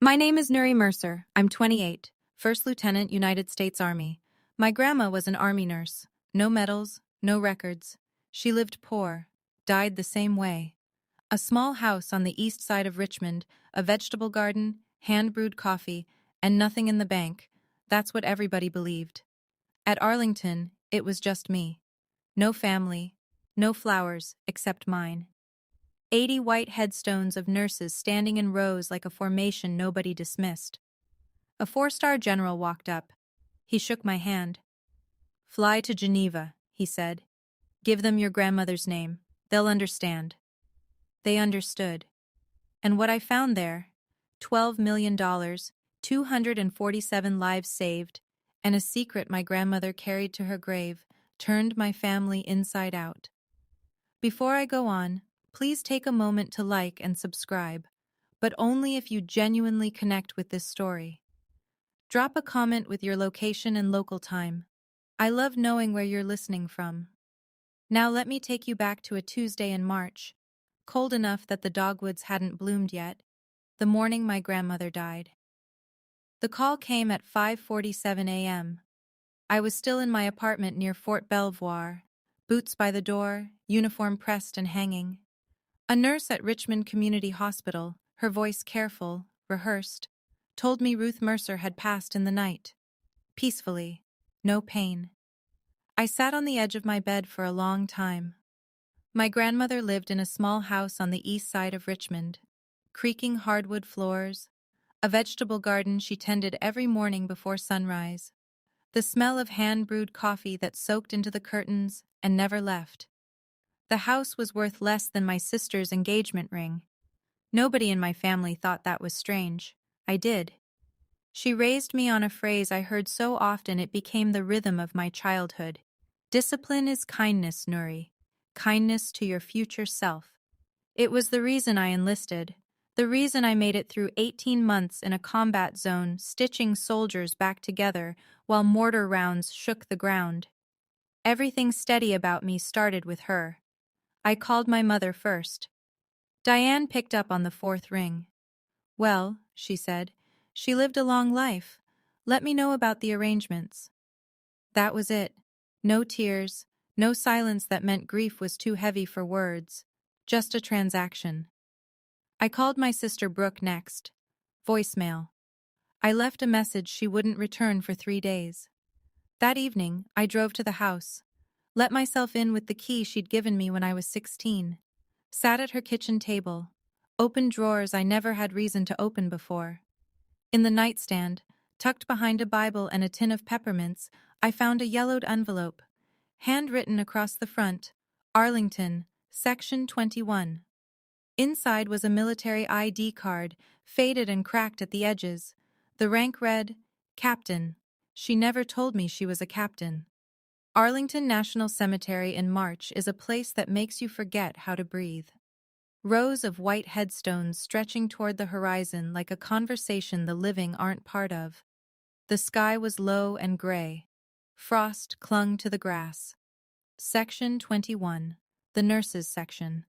My name is Nuri Mercer. I'm 28, First Lieutenant, United States Army. My grandma was an Army nurse. No medals, no records. She lived poor, died the same way. A small house on the east side of Richmond, a vegetable garden, hand-brewed coffee, and nothing in the bank. That's what everybody believed. At Arlington, it was just me. No family, no flowers except mine. 80 white headstones of nurses standing in rows like a formation nobody dismissed. A four-star general walked up. He shook my hand. "Fly to Geneva," he said. "Give them your grandmother's name. They'll understand." They understood. And what I found there, $12 million, 247 lives saved, and a secret my grandmother carried to her grave, turned my family inside out. Before I go on, please take a moment to like and subscribe, but only if you genuinely connect with this story. Drop a comment with your location and local time. I love knowing where you're listening from. Now let me take you back to a Tuesday in March, cold enough that the dogwoods hadn't bloomed yet, the morning my grandmother died. The call came at 5:47 a.m. I was still in my apartment near Fort Belvoir, boots by the door, uniform pressed and hanging. A nurse at Richmond Community Hospital, her voice careful, rehearsed, told me Ruth Mercer had passed in the night. Peacefully, no pain. I sat on the edge of my bed for a long time. My grandmother lived in a small house on the east side of Richmond. Creaking hardwood floors, a vegetable garden she tended every morning before sunrise, the smell of hand-brewed coffee that soaked into the curtains and never left. The house was worth less than my sister's engagement ring. Nobody in my family thought that was strange. I did. She raised me on a phrase I heard so often it became the rhythm of my childhood. Discipline is kindness, Nuri. Kindness to your future self. It was the reason I enlisted. The reason I made it through 18 months in a combat zone, stitching soldiers back together while mortar rounds shook the ground. Everything steady about me started with her. I called my mother first. Diane picked up on the fourth ring. "Well," she said, "she lived a long life. Let me know about the arrangements." That was it. No tears, no silence that meant grief was too heavy for words. Just a transaction. I called my sister Brooke next. Voicemail. I left a message she wouldn't return for 3 days. That evening, I drove to the house. Let myself in with the key she'd given me when I was 16. Sat at her kitchen table. Opened drawers I never had reason to open before. In the nightstand, tucked behind a Bible and a tin of peppermints, I found a yellowed envelope. Handwritten across the front, Arlington, Section 21. Inside was a military ID card, faded and cracked at the edges. The rank read, Captain. She never told me she was a captain. Arlington National Cemetery in March is a place that makes you forget how to breathe. Rows of white headstones stretching toward the horizon like a conversation the living aren't part of. The sky was low and gray. Frost clung to the grass. Section 21, the nurses' section.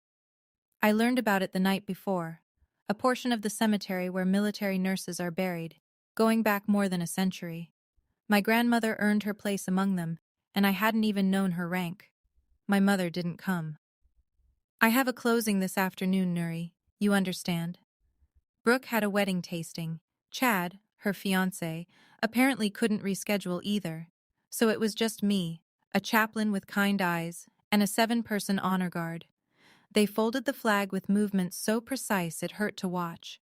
I learned about it the night before, a portion of the cemetery where military nurses are buried, going back more than a century. My grandmother earned her place among them, and I hadn't even known her rank. My mother didn't come. "I have a closing this afternoon, Nuri, you understand." Brooke had a wedding tasting. Chad, her fiancé, apparently couldn't reschedule either, so it was just me, a chaplain with kind eyes, and a 7-person honor guard. They folded the flag with movements so precise it hurt to watch.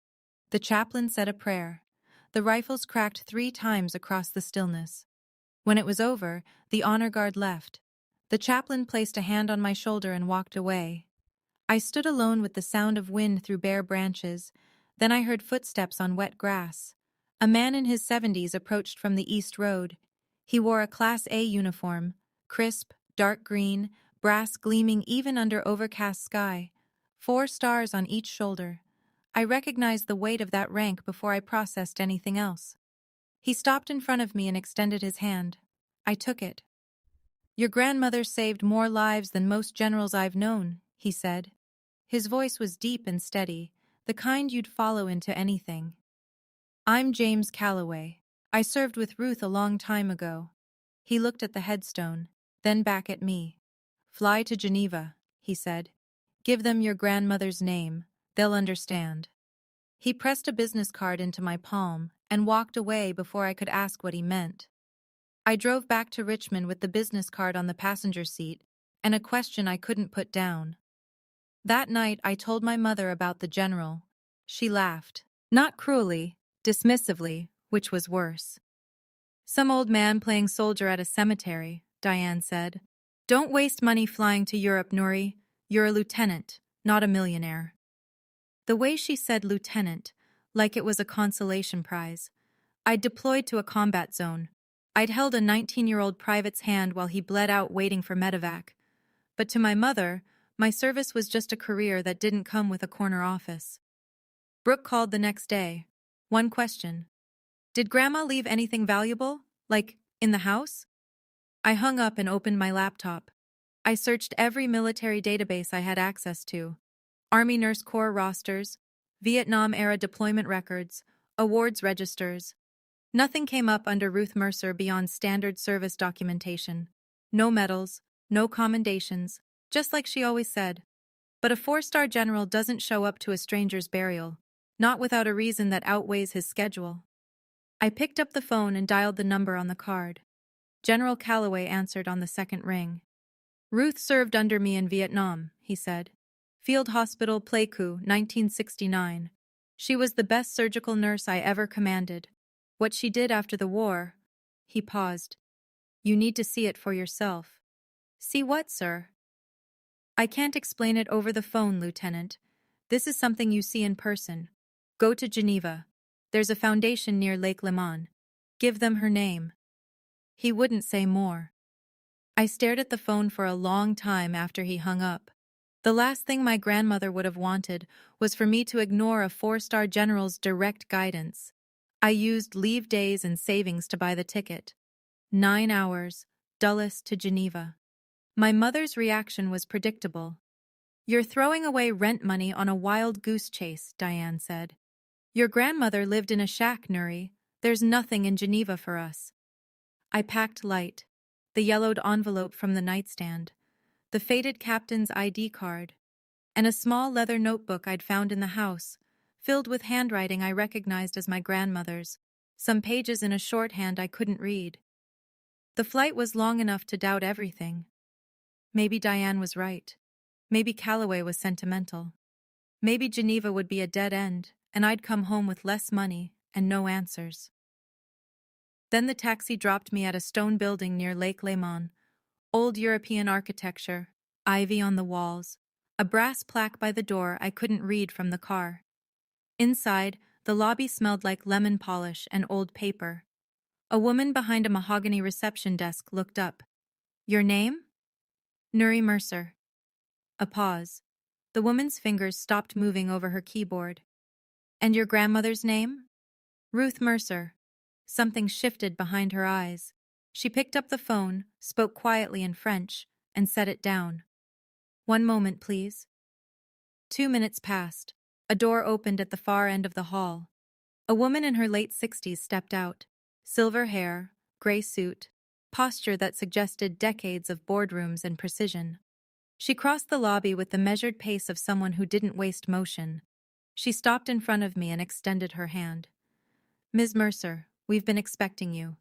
The chaplain said a prayer. The rifles cracked 3 times across the stillness. When it was over, the honor guard left. The chaplain placed a hand on my shoulder and walked away. I stood alone with the sound of wind through bare branches. Then I heard footsteps on wet grass. A man in his 70s approached from the East Road. He wore a Class A uniform, crisp, dark green, brass gleaming even under overcast sky, 4 stars on each shoulder. I recognized the weight of that rank before I processed anything else. He stopped in front of me and extended his hand. I took it. "Your grandmother saved more lives than most generals I've known," he said. His voice was deep and steady, the kind you'd follow into anything. I'm James Calloway. I served with Ruth a long time ago. He looked at the headstone, then back at me. Fly to Geneva, he said. Give them your grandmother's name. They'll understand. He pressed a business card into my palm and walked away before I could ask what he meant. I drove back to Richmond with the business card on the passenger seat and a question I couldn't put down. That night I told my mother about the general. She laughed. Not cruelly, dismissively, which was worse. Some old man playing soldier at a cemetery, Diane said. Don't waste money flying to Europe, Nuri. You're a lieutenant, not a millionaire. The way she said lieutenant, like it was a consolation prize. I'd deployed to a combat zone. I'd held a 19-year-old private's hand while he bled out waiting for medevac. But to my mother, my service was just a career that didn't come with a corner office. Brooke called the next day. One question. Did Grandma leave anything valuable? Like, in the house? I hung up and opened my laptop. I searched every military database I had access to. Army Nurse Corps rosters, Vietnam-era deployment records, awards registers. Nothing came up under Ruth Mercer beyond standard service documentation. No medals, no commendations, just like she always said. But a 4-star general doesn't show up to a stranger's burial, not without a reason that outweighs his schedule. I picked up the phone and dialed the number on the card. General Calloway answered on the second ring. Ruth served under me in Vietnam, he said. Field Hospital, Pleiku, 1969. She was the best surgical nurse I ever commanded. What she did after the war... He paused. You need to see it for yourself. See what, sir? I can't explain it over the phone, Lieutenant. This is something you see in person. Go to Geneva. There's a foundation near Lake Leman. Give them her name. He wouldn't say more. I stared at the phone for a long time after he hung up. The last thing my grandmother would have wanted was for me to ignore a 4-star general's direct guidance. I used leave days and savings to buy the ticket. 9 hours, Dulles to Geneva. My mother's reaction was predictable. You're throwing away rent money on a wild goose chase, Diane said. Your grandmother lived in a shack, Nuri. There's nothing in Geneva for us. I packed light. The yellowed envelope from the nightstand, the faded captain's ID card, and a small leather notebook I'd found in the house, filled with handwriting I recognized as my grandmother's, some pages in a shorthand I couldn't read. The flight was long enough to doubt everything. Maybe Diane was right. Maybe Calloway was sentimental. Maybe Geneva would be a dead end, and I'd come home with less money and no answers. Then the taxi dropped me at a stone building near Lake Leman. Old European architecture, ivy on the walls, a brass plaque by the door I couldn't read from the car. Inside, the lobby smelled like lemon polish and old paper. A woman behind a mahogany reception desk looked up. Your name? Nuri Mercer. A pause. The woman's fingers stopped moving over her keyboard. And your grandmother's name? Ruth Mercer. Something shifted behind her eyes. She picked up the phone, spoke quietly in French, and set it down. 1 moment, please. 2 minutes passed. A door opened at the far end of the hall. A woman in her late 60s stepped out. Silver hair, gray suit, posture that suggested decades of boardrooms and precision. She crossed the lobby with the measured pace of someone who didn't waste motion. She stopped in front of me and extended her hand. Ms. Mercer, we've been expecting you.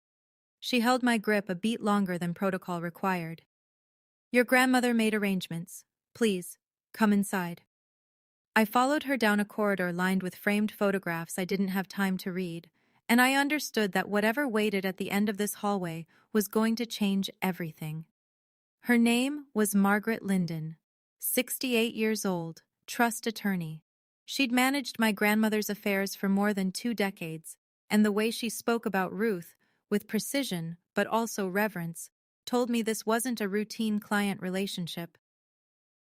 She held my grip a beat longer than protocol required. Your grandmother made arrangements. Please, come inside. I followed her down a corridor lined with framed photographs I didn't have time to read, and I understood that whatever waited at the end of this hallway was going to change everything. Her name was Margaret Linden, 68 years old, trust attorney. She'd managed my grandmother's affairs for more than 2 decades, and the way she spoke about Ruth, with precision but also reverence, told me this wasn't a routine client relationship.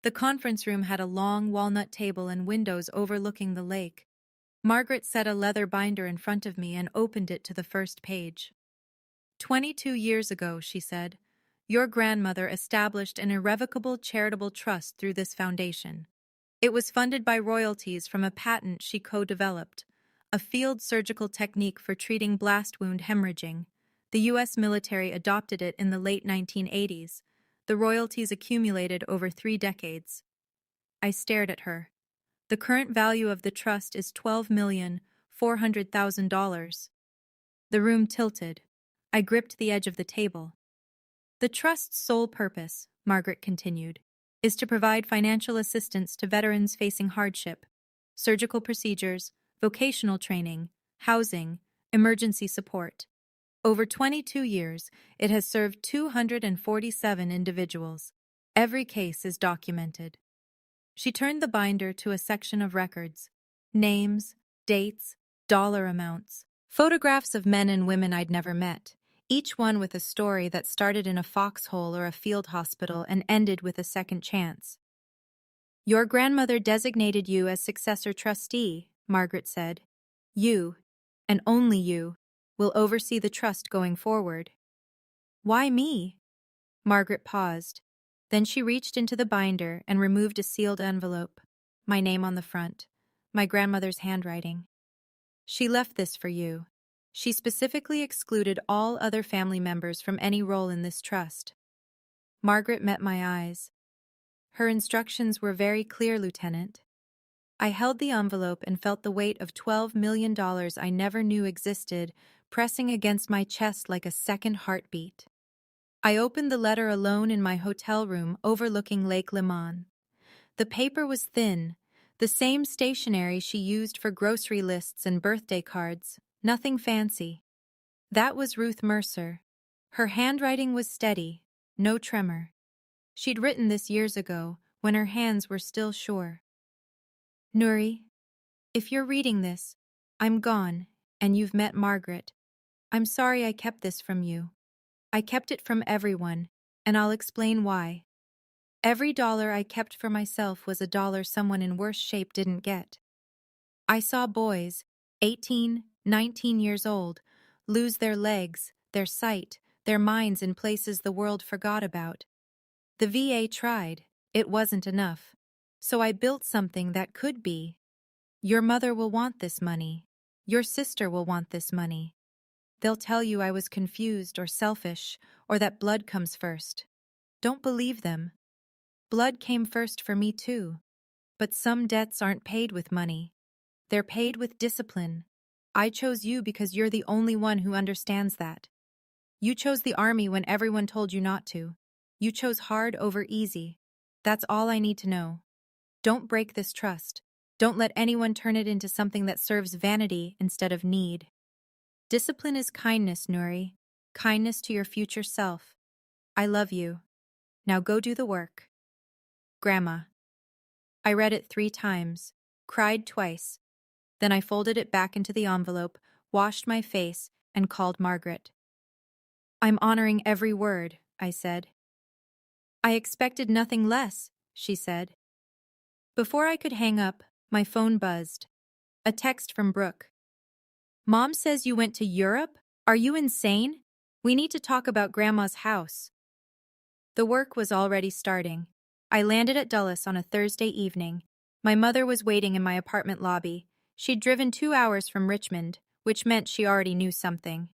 The conference room had a long walnut table and windows overlooking the lake. Margaret set a leather binder in front of me and opened it to the first page. 22 years ago, she said, your grandmother established an irrevocable charitable trust through this foundation. It was funded by royalties from a patent she co-developed, a field surgical technique for treating blast wound hemorrhaging. The U.S. military adopted it in the late 1980s. The royalties accumulated over 3 decades. I stared at her. The current value of the trust is $12,400,000. The room tilted. I gripped the edge of the table. The trust's sole purpose, Margaret continued, is to provide financial assistance to veterans facing hardship, surgical procedures, vocational training, housing, emergency support. Over 22 years, it has served 247 individuals. Every case is documented. She turned the binder to a section of records. Names, dates, dollar amounts. Photographs of men and women I'd never met, each one with a story that started in a foxhole or a field hospital and ended with a second chance. Your grandmother designated you as successor trustee, Margaret said. You, and only you, will oversee the trust going forward. Why me? Margaret paused. Then she reached into the binder and removed a sealed envelope. My name on the front. My grandmother's handwriting. She left this for you. She specifically excluded all other family members from any role in this trust. Margaret met my eyes. Her instructions were very clear, Lieutenant. I held the envelope and felt the weight of $12 million I never knew existed pressing against my chest like a second heartbeat. I opened the letter alone in my hotel room overlooking Lake Lemán. The paper was thin, the same stationery she used for grocery lists and birthday cards, nothing fancy. That was Ruth Mercer. Her handwriting was steady, no tremor. She'd written this years ago, when her hands were still sure. Nuri, if you're reading this, I'm gone, and you've met Margaret. I'm sorry I kept this from you. I kept it from everyone, and I'll explain why. Every dollar I kept for myself was a dollar someone in worse shape didn't get. I saw boys, 18, 19 years old, lose their legs, their sight, their minds in places the world forgot about. The VA tried. It wasn't enough. So I built something that could be. Your mother will want this money. Your sister will want this money. They'll tell you I was confused or selfish, or that blood comes first. Don't believe them. Blood came first for me too. But some debts aren't paid with money. They're paid with discipline. I chose you because you're the only one who understands that. You chose the army when everyone told you not to. You chose hard over easy. That's all I need to know. Don't break this trust. Don't let anyone turn it into something that serves vanity instead of need. Discipline is kindness, Nuri. Kindness to your future self. I love you. Now go do the work. Grandma. I read it 3 times, cried twice. Then I folded it back into the envelope, washed my face, and called Margaret. I'm honoring every word, I said. I expected nothing less, she said. Before I could hang up, my phone buzzed. A text from Brooke. Mom says you went to Europe? Are you insane? We need to talk about Grandma's house. The work was already starting. I landed at Dulles on a Thursday evening. My mother was waiting in my apartment lobby. She'd driven 2 hours from Richmond, which meant she already knew something.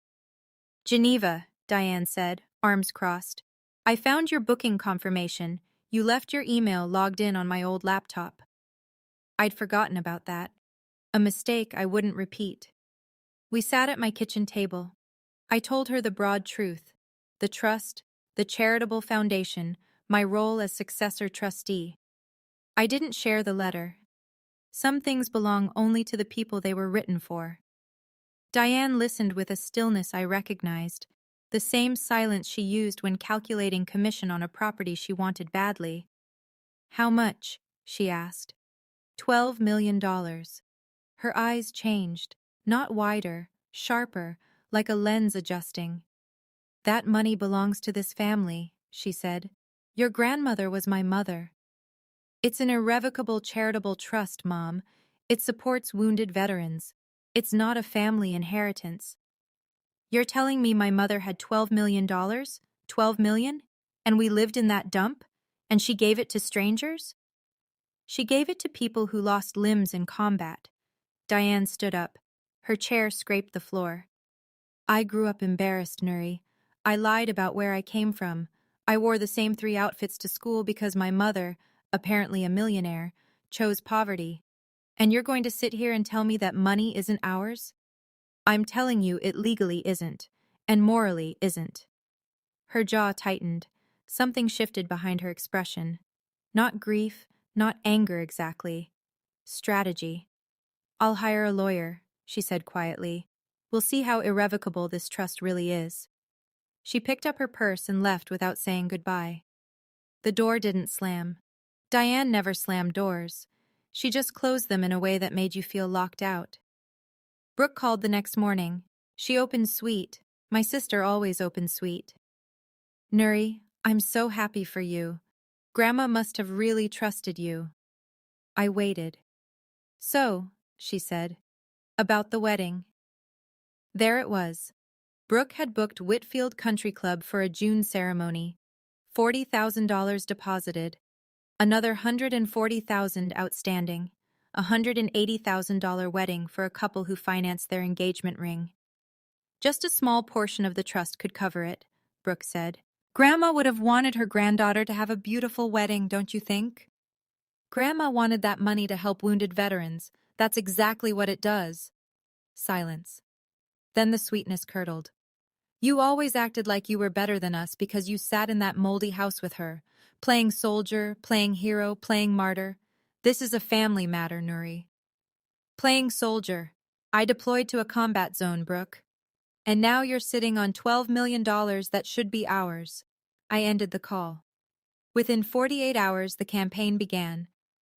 Geneva, Diane said, arms crossed. I found your booking confirmation. You left your email logged in on my old laptop. I'd forgotten about that. A mistake I wouldn't repeat. We sat at my kitchen table. I told her the broad truth, the trust, the charitable foundation, my role as successor trustee. I didn't share the letter. Some things belong only to the people they were written for. Diane listened with a stillness I recognized, the same silence she used when calculating commission on a property she wanted badly. How much? She asked. $12 million. Her eyes changed, not wider, sharper, like a lens adjusting. That money belongs to this family, she said. Your grandmother was my mother. It's an irrevocable charitable trust, Mom. It supports wounded veterans. It's not a family inheritance. You're telling me my mother had $12 million? $12 million? And we lived in that dump? And she gave it to strangers? She gave it to people who lost limbs in combat. Diane stood up. Her chair scraped the floor. I grew up embarrassed, Nuri. I lied about where I came from. I wore the same 3 outfits to school because my mother, apparently a millionaire, chose poverty. And you're going to sit here and tell me that money isn't ours? I'm telling you it legally isn't, and morally isn't. Her jaw tightened. Something shifted behind her expression. Not grief, not anger exactly. Strategy. I'll hire a lawyer, she said quietly. We'll see how irrevocable this trust really is. She picked up her purse and left without saying goodbye. The door didn't slam. Diane never slammed doors. She just closed them in a way that made you feel locked out. Brooke called the next morning. She opened sweet. My sister always opened sweet. Nuri, I'm so happy for you. Grandma must have really trusted you. I waited. So, she said, about the wedding. There it was. Brooke had booked Whitfield Country Club for a June ceremony. $40,000 deposited. Another $140,000 outstanding. $180,000 wedding for a couple who financed their engagement ring. Just a small portion of the trust could cover it, Brooke said. Grandma would have wanted her granddaughter to have a beautiful wedding, don't you think? Grandma wanted that money to help wounded veterans. That's exactly what it does. Silence. Then the sweetness curdled. You always acted like you were better than us because you sat in that moldy house with her, playing soldier, playing hero, playing martyr. This is a family matter, Nuri. Playing soldier. I deployed to a combat zone, Brooke. And now you're sitting on $12 million that should be ours. I ended the call. Within 48 hours, the campaign began.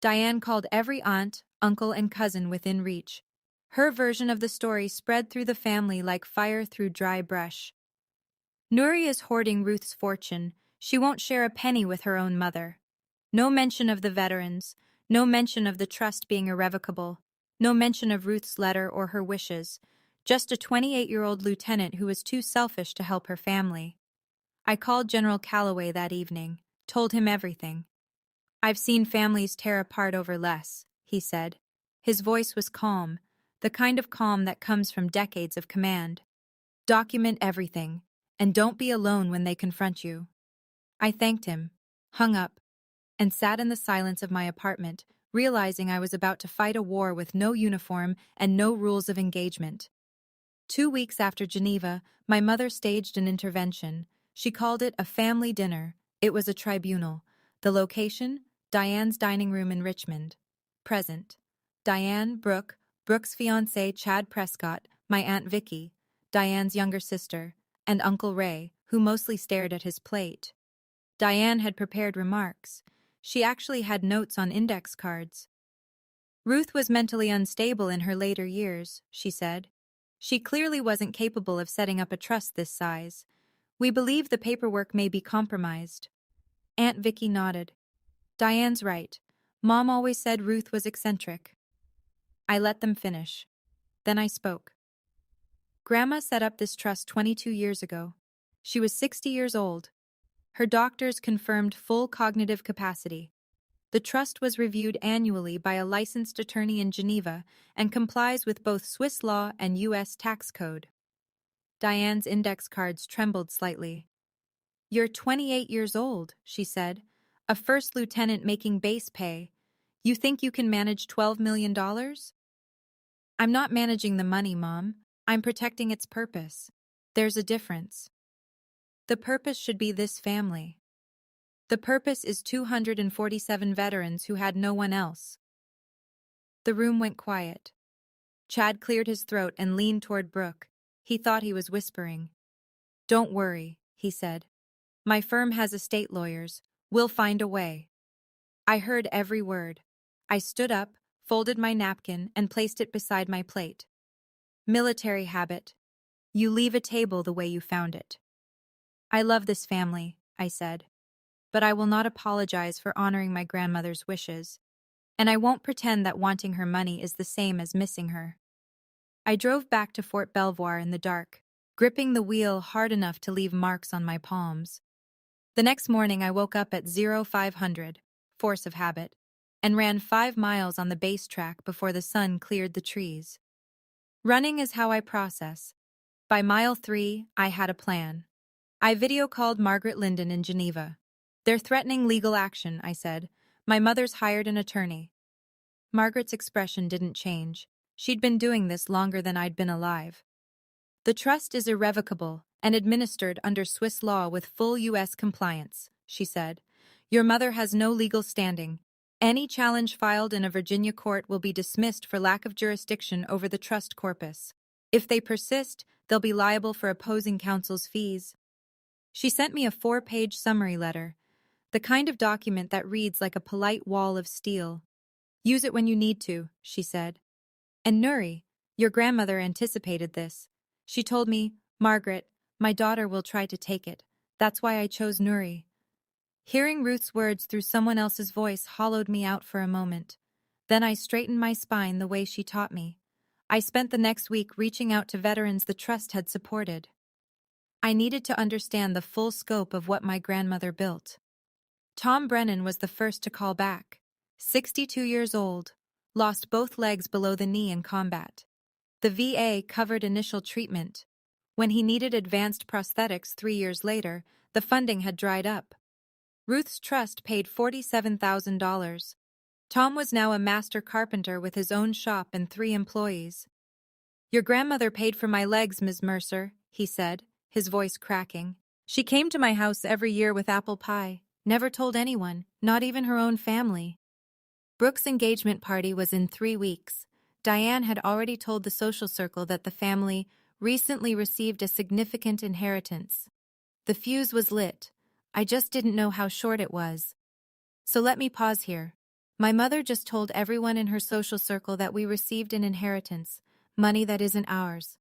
Diane called every aunt, uncle, and cousin within reach. Her version of the story spread through the family like fire through dry brush. Nuri is hoarding Ruth's fortune. She won't share a penny with her own mother. No mention of the veterans. No mention of the trust being irrevocable. No mention of Ruth's letter or her wishes. Just a 28-year-old lieutenant who was too selfish to help her family. I called General Calloway that evening, told him everything. I've seen families tear apart over less, he said. His voice was calm, the kind of calm that comes from decades of command. Document everything, and don't be alone when they confront you. I thanked him, hung up, and sat in the silence of my apartment, realizing I was about to fight a war with no uniform and no rules of engagement. 2 weeks after Geneva, my mother staged an intervention. She called it a family dinner. It was a tribunal. The location? Diane's dining room in Richmond. Present. Diane, Brooke, Brooke's fiancé Chad Prescott, my Aunt Vicky, Diane's younger sister, and Uncle Ray, who mostly stared at his plate. Diane had prepared remarks. She actually had notes on index cards. Ruth was mentally unstable in her later years, she said. She clearly wasn't capable of setting up a trust this size. We believe the paperwork may be compromised. Aunt Vicky nodded. Diane's right. Mom always said Ruth was eccentric. I let them finish. Then I spoke. Grandma set up this trust 22 years ago. She was 60 years old. Her doctors confirmed full cognitive capacity. The trust was reviewed annually by a licensed attorney in Geneva and complies with both Swiss law and U.S. tax code. Diane's index cards trembled slightly. You're 28 years old, she said. A first lieutenant making base pay. You think you can manage $12 million? I'm not managing the money, Mom. I'm protecting its purpose. There's a difference. The purpose should be this family. The purpose is 247 veterans who had no one else. The room went quiet. Chad cleared his throat and leaned toward Brooke. He thought he was whispering. Don't worry, he said. My firm has estate lawyers. We'll find a way. I heard every word. I stood up, folded my napkin, and placed it beside my plate. Military habit. You leave a table the way you found it. I love this family, I said. But I will not apologize for honoring my grandmother's wishes, and I won't pretend that wanting her money is the same as missing her. I drove back to Fort Belvoir in the dark, gripping the wheel hard enough to leave marks on my palms. The next morning I woke up at 0500, force of habit, and ran 5 miles on the base track before the sun cleared the trees. Running is how I process. By mile 3, I had a plan. I video called Margaret Linden in Geneva. They're threatening legal action, I said. My mother's hired an attorney. Margaret's expression didn't change. She'd been doing this longer than I'd been alive. The trust is irrevocable and administered under Swiss law with full U.S. compliance, she said. Your mother has no legal standing. Any challenge filed in a Virginia court will be dismissed for lack of jurisdiction over the trust corpus. If they persist, they'll be liable for opposing counsel's fees. She sent me a 4-page summary letter, the kind of document that reads like a polite wall of steel. Use it when you need to, she said. And Nuri, your grandmother anticipated this. She told me, Margaret, my daughter will try to take it. That's why I chose Nuri. Hearing Ruth's words through someone else's voice hollowed me out for a moment. Then I straightened my spine the way she taught me. I spent the next week reaching out to veterans the trust had supported. I needed to understand the full scope of what my grandmother built. Tom Brennan was the first to call back. 62 years old, lost both legs below the knee in combat. The VA covered initial treatment. When he needed advanced prosthetics 3 years later, the funding had dried up. Ruth's trust paid $47,000. Tom was now a master carpenter with his own shop and 3 employees. Your grandmother paid for my legs, Ms. Mercer, he said, his voice cracking. She came to my house every year with apple pie, never told anyone, not even her own family. Brooke's engagement party was in 3 weeks. Diane had already told the social circle that the family recently received a significant inheritance. The fuse was lit. I just didn't know how short it was. So let me pause here. My mother just told everyone in her social circle that we received an inheritance, money that isn't ours.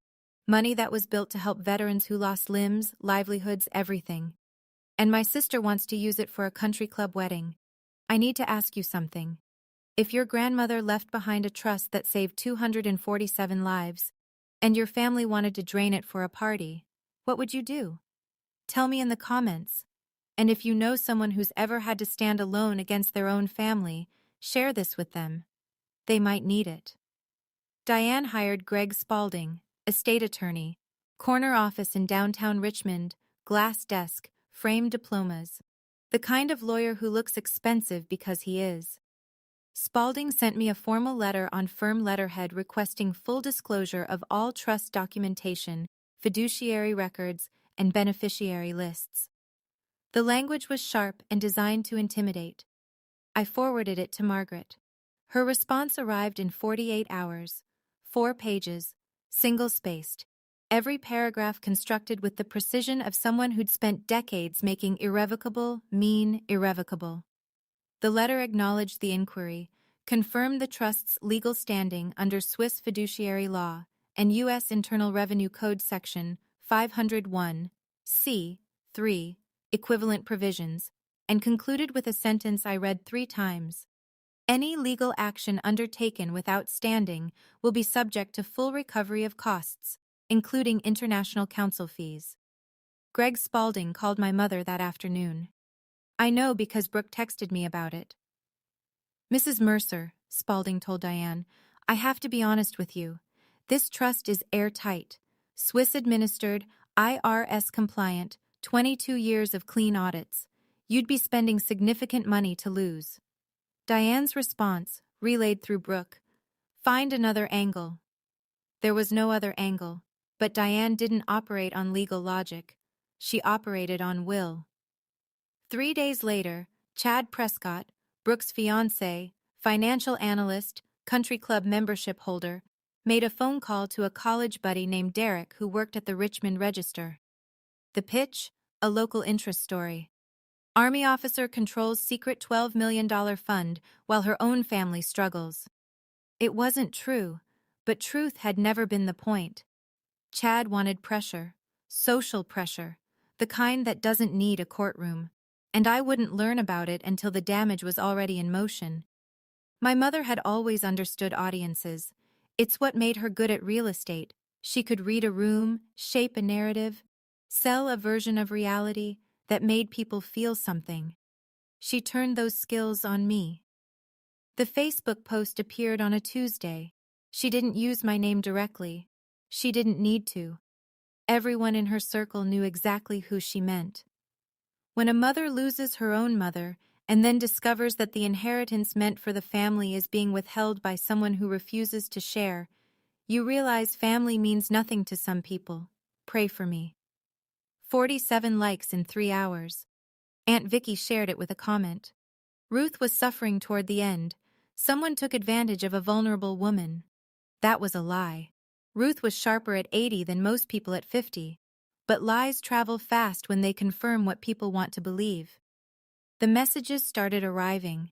Money that was built to help veterans who lost limbs, livelihoods, everything. And my sister wants to use it for a country club wedding. I need to ask you something. If your grandmother left behind a trust that saved 247 lives, and your family wanted to drain it for a party, what would you do? Tell me in the comments. And if you know someone who's ever had to stand alone against their own family, share this with them. They might need it. Diane hired Greg Spalding, estate attorney, corner office in downtown Richmond, glass desk, framed diplomas. The kind of lawyer who looks expensive because he is. Spalding sent me a formal letter on firm letterhead requesting full disclosure of all trust documentation, fiduciary records, and beneficiary lists. The language was sharp and designed to intimidate. I forwarded it to Margaret. Her response arrived in 48 hours. 4 pages, single-spaced. Every paragraph constructed with the precision of someone who'd spent decades making irrevocable mean irrevocable. The letter acknowledged the inquiry, confirmed the trust's legal standing under Swiss fiduciary law and U.S. Internal Revenue Code Section 501, C.3, equivalent provisions, and concluded with a sentence I read 3 times. Any legal action undertaken without standing will be subject to full recovery of costs, including international counsel fees. Greg Spalding called my mother that afternoon. I know because Brooke texted me about it. Mrs. Mercer, Spalding told Diane, I have to be honest with you. This trust is airtight, Swiss-administered, IRS-compliant, 22 years of clean audits. You'd be spending significant money to lose. Diane's response, relayed through Brooke, find another angle. There was no other angle, but Diane didn't operate on legal logic. She operated on will. 3 days later, Chad Prescott, Brooke's fiancé, financial analyst, country club membership holder, made a phone call to a college buddy named Derek who worked at the Richmond Register. The pitch? A local interest story. Army officer controls secret $12 million fund while her own family struggles. It wasn't true, but truth had never been the point. Chad wanted pressure, social pressure, the kind that doesn't need a courtroom, and I wouldn't learn about it until the damage was already in motion. My mother had always understood audiences. It's what made her good at real estate. She could read a room, shape a narrative, sell a version of reality that made people feel something. She turned those skills on me. The Facebook post appeared on a Tuesday. She didn't use my name directly, She didn't need to. Everyone in her circle knew exactly who she meant. When a mother loses her own mother and then discovers that the inheritance meant for the family is being withheld by someone who refuses to share, you realize family means nothing to some people. Pray for me. 47 likes in 3 hours. Aunt Vicky shared it with a comment. Ruth was suffering toward the end. Someone took advantage of a vulnerable woman. That was a lie. Ruth was sharper at 80 than most people at 50. But lies travel fast when they confirm what people want to believe. The messages started arriving.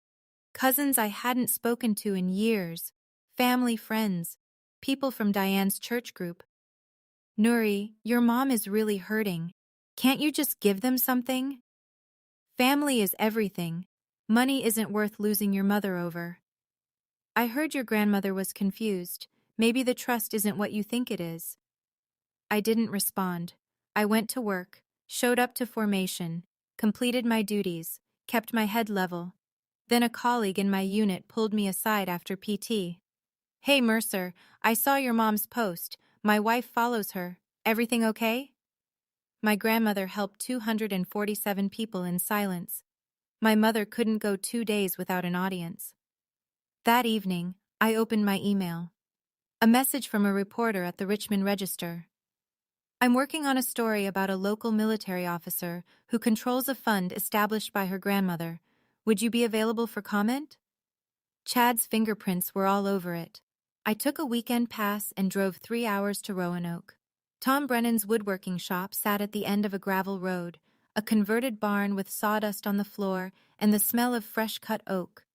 Cousins I hadn't spoken to in years, family friends, people from Diane's church group. Nuri, your mom is really hurting. Can't you just give them something? Family is everything. Money isn't worth losing your mother over. I heard your grandmother was confused. Maybe the trust isn't what you think it is. I didn't respond. I went to work, showed up to formation, completed my duties, kept my head level. Then a colleague in my unit pulled me aside after PT. Hey Mercer, I saw your mom's post. My wife follows her. Everything okay? My grandmother helped 247 people in silence. My mother couldn't go 2 days without an audience. That evening, I opened my email. A message from a reporter at the Richmond Register. I'm working on a story about a local military officer who controls a fund established by her grandmother. Would you be available for comment? Chad's fingerprints were all over it. I took a weekend pass and drove 3 hours to Roanoke. Tom Brennan's woodworking shop sat at the end of a gravel road, a converted barn with sawdust on the floor and the smell of fresh-cut oak.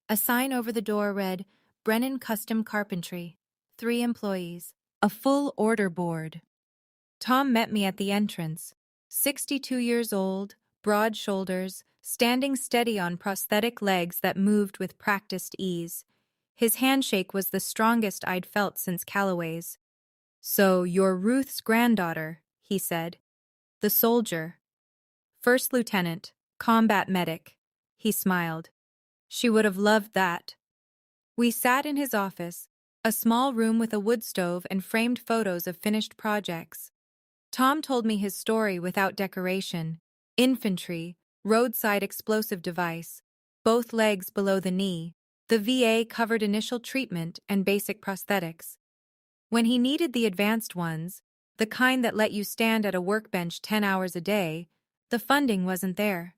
A sign over the door read, Brennan Custom Carpentry, 3 employees, a full order board. Tom met me at the entrance, 62 years old, broad shoulders, standing steady on prosthetic legs that moved with practiced ease. His handshake was the strongest I'd felt since Calloway's. So, you're Ruth's granddaughter, he said. The soldier. First lieutenant, combat medic. He smiled. She would have loved that. We sat in his office, a small room with a wood stove and framed photos of finished projects. Tom told me his story without decoration. Infantry, roadside explosive device, both legs below the knee. The VA covered initial treatment and basic prosthetics. When he needed the advanced ones, the kind that let you stand at a workbench 10 hours a day, the funding wasn't there.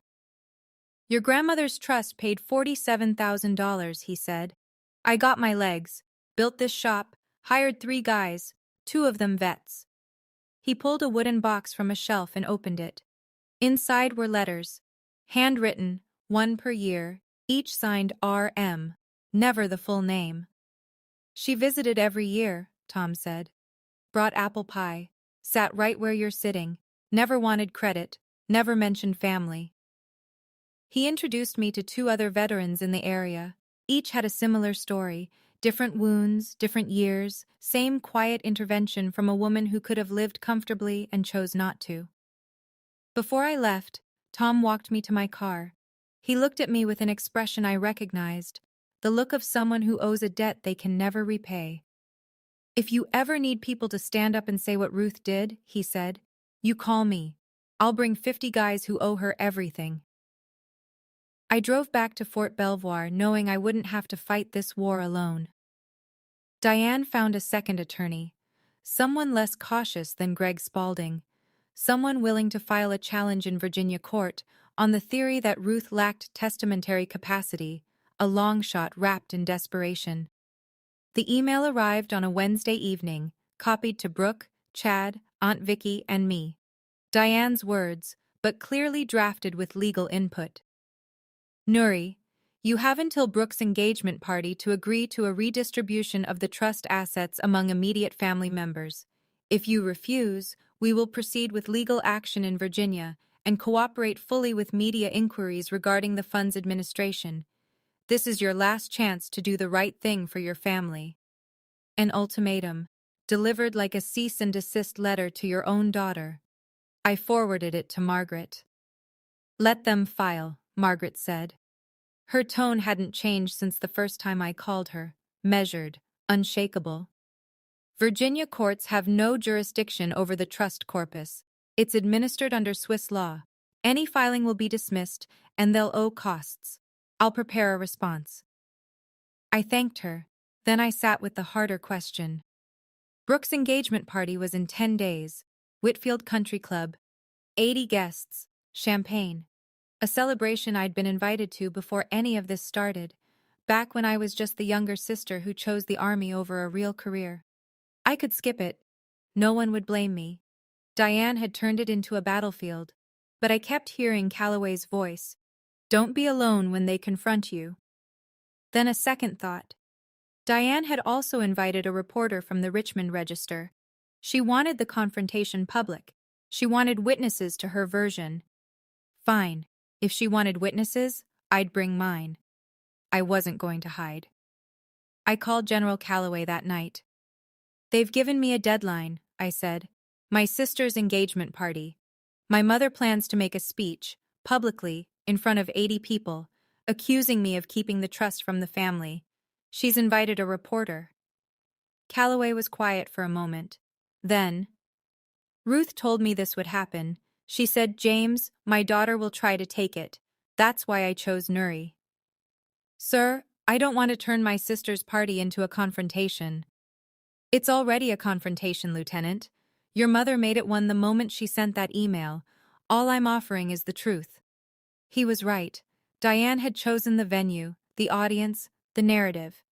Your grandmother's trust paid $47,000, he said. I got my legs, built this shop, hired 3 guys, 2 of them vets. He pulled a wooden box from a shelf and opened it. Inside were letters, handwritten, 1 per year, each signed RM, never the full name. She visited every year, Tom said. Brought apple pie, sat right where you're sitting, never wanted credit, never mentioned family. He introduced me to 2 other veterans in the area. Each had a similar story, different wounds, different years, same quiet intervention from a woman who could have lived comfortably and chose not to. Before I left, Tom walked me to my car. He looked at me with an expression I recognized, the look of someone who owes a debt they can never repay. If you ever need people to stand up and say what Ruth did, he said, you call me. I'll bring 50 guys who owe her everything. I drove back to Fort Belvoir knowing I wouldn't have to fight this war alone. Diane found a second attorney, someone less cautious than Greg Spaulding, someone willing to file a challenge in Virginia court on the theory that Ruth lacked testamentary capacity, a long shot wrapped in desperation. The email arrived on a Wednesday evening, copied to Brooke, Chad, Aunt Vicky, and me. Diane's words, but clearly drafted with legal input. Nuri, you have until Brooke's engagement party to agree to a redistribution of the trust assets among immediate family members. If you refuse, we will proceed with legal action in Virginia and cooperate fully with media inquiries regarding the fund's administration. This is your last chance to do the right thing for your family. An ultimatum, delivered like a cease and desist letter to your own daughter. I forwarded it to Margaret. Let them file, Margaret said. Her tone hadn't changed since the first time I called her, measured, unshakable. Virginia courts have no jurisdiction over the trust corpus. It's administered under Swiss law. Any filing will be dismissed, and they'll owe costs. I'll prepare a response. I thanked her. Then I sat with the harder question. Brooke's engagement party was in 10 days. Whitfield Country Club. 80 guests. Champagne. A celebration I'd been invited to before any of this started, back when I was just the younger sister who chose the army over a real career. I could skip it. No one would blame me. Diane had turned it into a battlefield. But I kept hearing Calloway's voice. Don't be alone when they confront you. Then a second thought. Diane had also invited a reporter from the Richmond Register. She wanted the confrontation public. She wanted witnesses to her version. Fine. If she wanted witnesses, I'd bring mine. I wasn't going to hide. I called General Calloway that night. They've given me a deadline, I said. My sister's engagement party. My mother plans to make a speech, publicly, in front of 80 people, accusing me of keeping the trust from the family. She's invited a reporter. Calloway was quiet for a moment. Then, Ruth told me this would happen. She said, James, my daughter will try to take it. That's why I chose Nuri. Sir, I don't want to turn my sister's party into a confrontation. It's already a confrontation, Lieutenant. Your mother made it one the moment she sent that email. All I'm offering is the truth. He was right. Diane had chosen the venue, the audience, the narrative.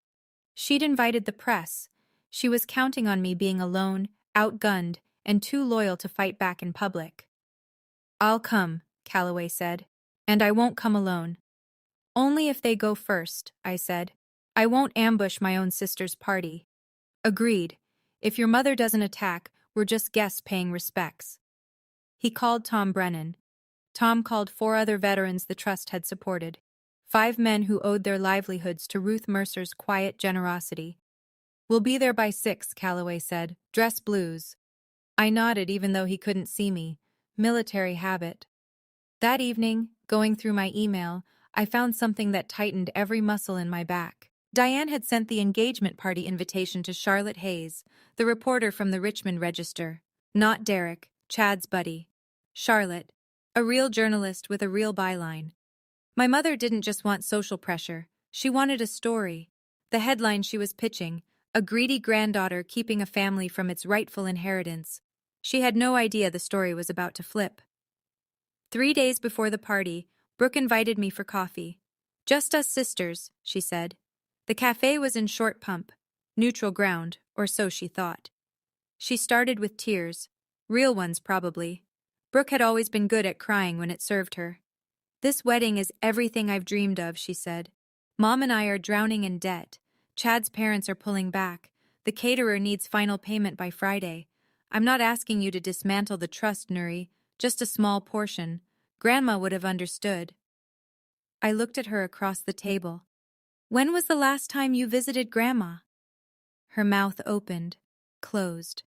She'd invited the press. She was counting on me being alone, outgunned, and too loyal to fight back in public. I'll come, Calloway said. And I won't come alone. Only if they go first, I said. I won't ambush my own sister's party. Agreed. If your mother doesn't attack, we're just guests paying respects. He called Tom Brennan. Tom called 4 other veterans the trust had supported. 5 men who owed their livelihoods to Ruth Mercer's quiet generosity. We'll be there by 6, Calloway said. Dress blues. I nodded even though he couldn't see me. Military habit. That evening, going through my email, I found something that tightened every muscle in my back. Diane had sent the engagement party invitation to Charlotte Hayes, the reporter from the Richmond Register. Not Derek, Chad's buddy. Charlotte, a real journalist with a real byline. My mother didn't just want social pressure. She wanted a story. The headline she was pitching, a greedy granddaughter keeping a family from its rightful inheritance. She had no idea the story was about to flip. 3 days before the party, Brooke invited me for coffee. Just us sisters, she said. The cafe was in Short Pump, neutral ground, or so she thought. She started with tears, real ones probably. Brooke had always been good at crying when it served her. This wedding is everything I've dreamed of, she said. Mom and I are drowning in debt. Chad's parents are pulling back. The caterer needs final payment by Friday. I'm not asking you to dismantle the trust, Nuri, just a small portion. Grandma would have understood. I looked at her across the table. When was the last time you visited Grandma? Her mouth opened, closed.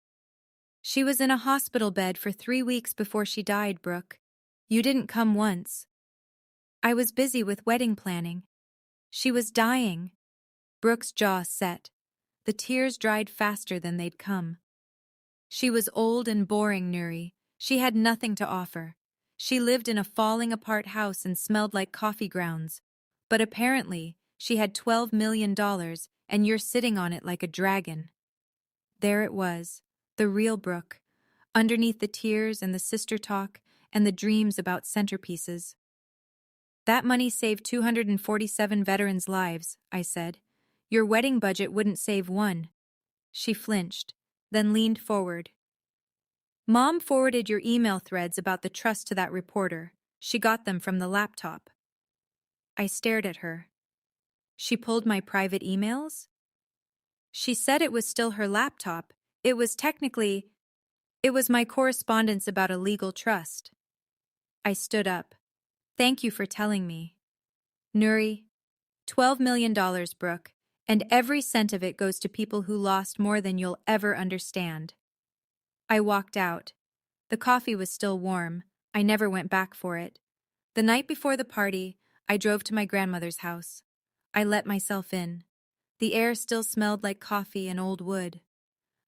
She was in a hospital bed for 3 weeks before she died, Brooke. You didn't come once. I was busy with wedding planning. She was dying. Brooke's jaw set. The tears dried faster than they'd come. She was old and boring, Nuri. She had nothing to offer. She lived in a falling-apart house and smelled like coffee grounds. But apparently, she had $12 million, and you're sitting on it like a dragon. There it was, the real Brooke, underneath the tears and the sister talk and the dreams about centerpieces. That money saved 247 veterans' lives, I said. Your wedding budget wouldn't save one. She flinched, then leaned forward. Mom forwarded your email threads about the trust to that reporter. She got them from the laptop. I stared at her. She pulled my private emails? She said it was still her laptop. It was my correspondence about a legal trust. I stood up. Thank you for telling me. Nuri, $12 million, Brooke, and every cent of it goes to people who lost more than you'll ever understand. I walked out. The coffee was still warm. I never went back for it. The night before the party, I drove to my grandmother's house. I let myself in. The air still smelled like coffee and old wood.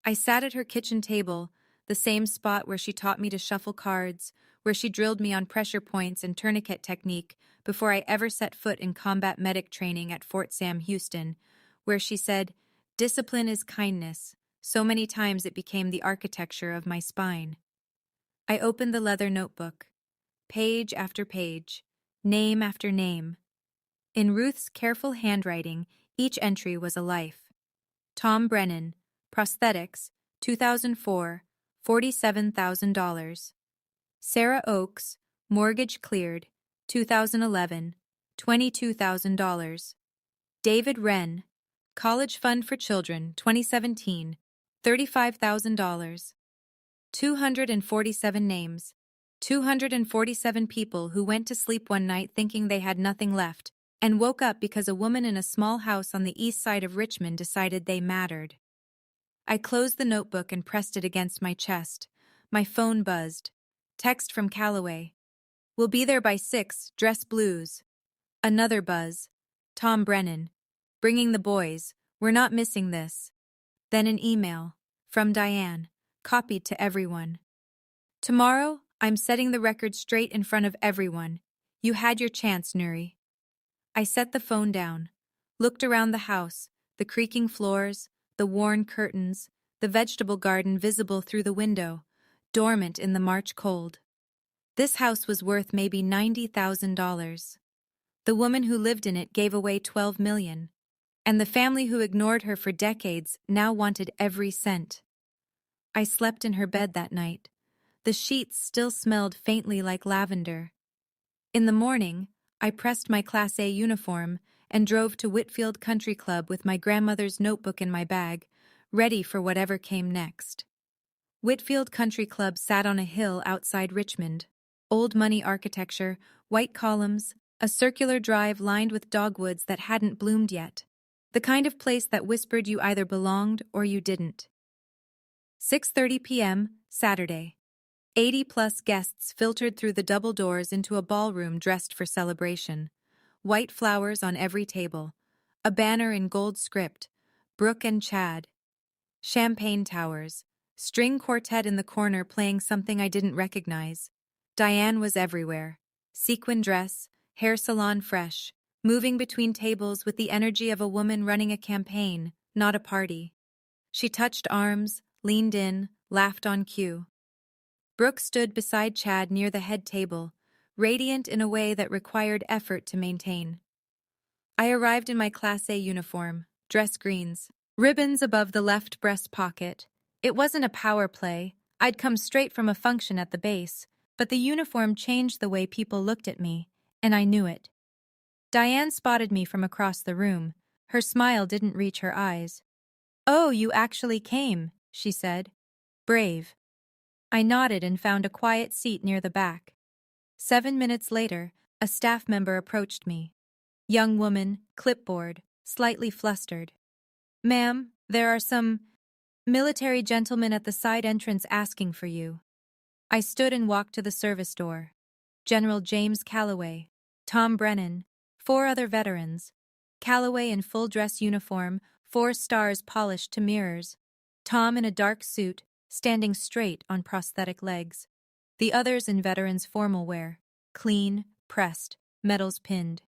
I sat at her kitchen table, the same spot where she taught me to shuffle cards, where she drilled me on pressure points and tourniquet technique before I ever set foot in combat medic training at Fort Sam Houston, where she said, "Discipline is kindness," so many times it became the architecture of my spine. I opened the leather notebook. Page after page, name after name. In Ruth's careful handwriting, each entry was a life. Tom Brennan, prosthetics, 2004, $47,000. Sarah Oakes, mortgage cleared, 2011, $22,000. David Wren, college fund for children, 2017, $35,000. 247 names. 247 people who went to sleep one night thinking they had nothing left, and woke up because a woman in a small house on the east side of Richmond decided they mattered. I closed the notebook and pressed it against my chest. My phone buzzed. Text from Callaway. "We'll be there by 6, dress blues." Another buzz. Tom Brennan. "Bringing the boys. We're not missing this." Then an email. From Diane. Copied to everyone. "Tomorrow, I'm setting the record straight in front of everyone. You had your chance, Nuri." I set the phone down, looked around the house, the creaking floors, the worn curtains, the vegetable garden visible through the window, dormant in the March cold. This house was worth maybe $90,000. The woman who lived in it gave away $12 million, and the family who ignored her for decades now wanted every cent. I slept in her bed that night. The sheets still smelled faintly like lavender. In the morning, I pressed my Class A uniform and drove to Whitfield Country Club with my grandmother's notebook in my bag, ready for whatever came next. Whitfield Country Club sat on a hill outside Richmond. Old money architecture, white columns, a circular drive lined with dogwoods that hadn't bloomed yet. The kind of place that whispered you either belonged or you didn't. 6:30 p.m., Saturday. 80-plus guests filtered through the double doors into a ballroom dressed for celebration. White flowers on every table. A banner in gold script. Brooke and Chad. Champagne towers. String quartet in the corner playing something I didn't recognize. Diane was everywhere. Sequin dress, hair salon fresh, moving between tables with the energy of a woman running a campaign, not a party. She touched arms, leaned in, laughed on cue. Brooke stood beside Chad near the head table, radiant in a way that required effort to maintain. I arrived in my Class A uniform, dress greens, ribbons above the left breast pocket. It wasn't a power play. I'd come straight from a function at the base, but the uniform changed the way people looked at me, and I knew it. Diane spotted me from across the room. Her smile didn't reach her eyes. "Oh, you actually came," she said. "Brave." I nodded and found a quiet seat near the back. 7 minutes later, a staff member approached me. Young woman, clipboard, slightly flustered. "Ma'am, there are some military gentlemen at the side entrance asking for you." I stood and walked to the service door. General James Callaway, Tom Brennan, 4 other veterans. Callaway in full dress uniform, 4 stars polished to mirrors. Tom in a dark suit, standing straight on prosthetic legs. The others in veterans' formal wear, clean, pressed, medals pinned.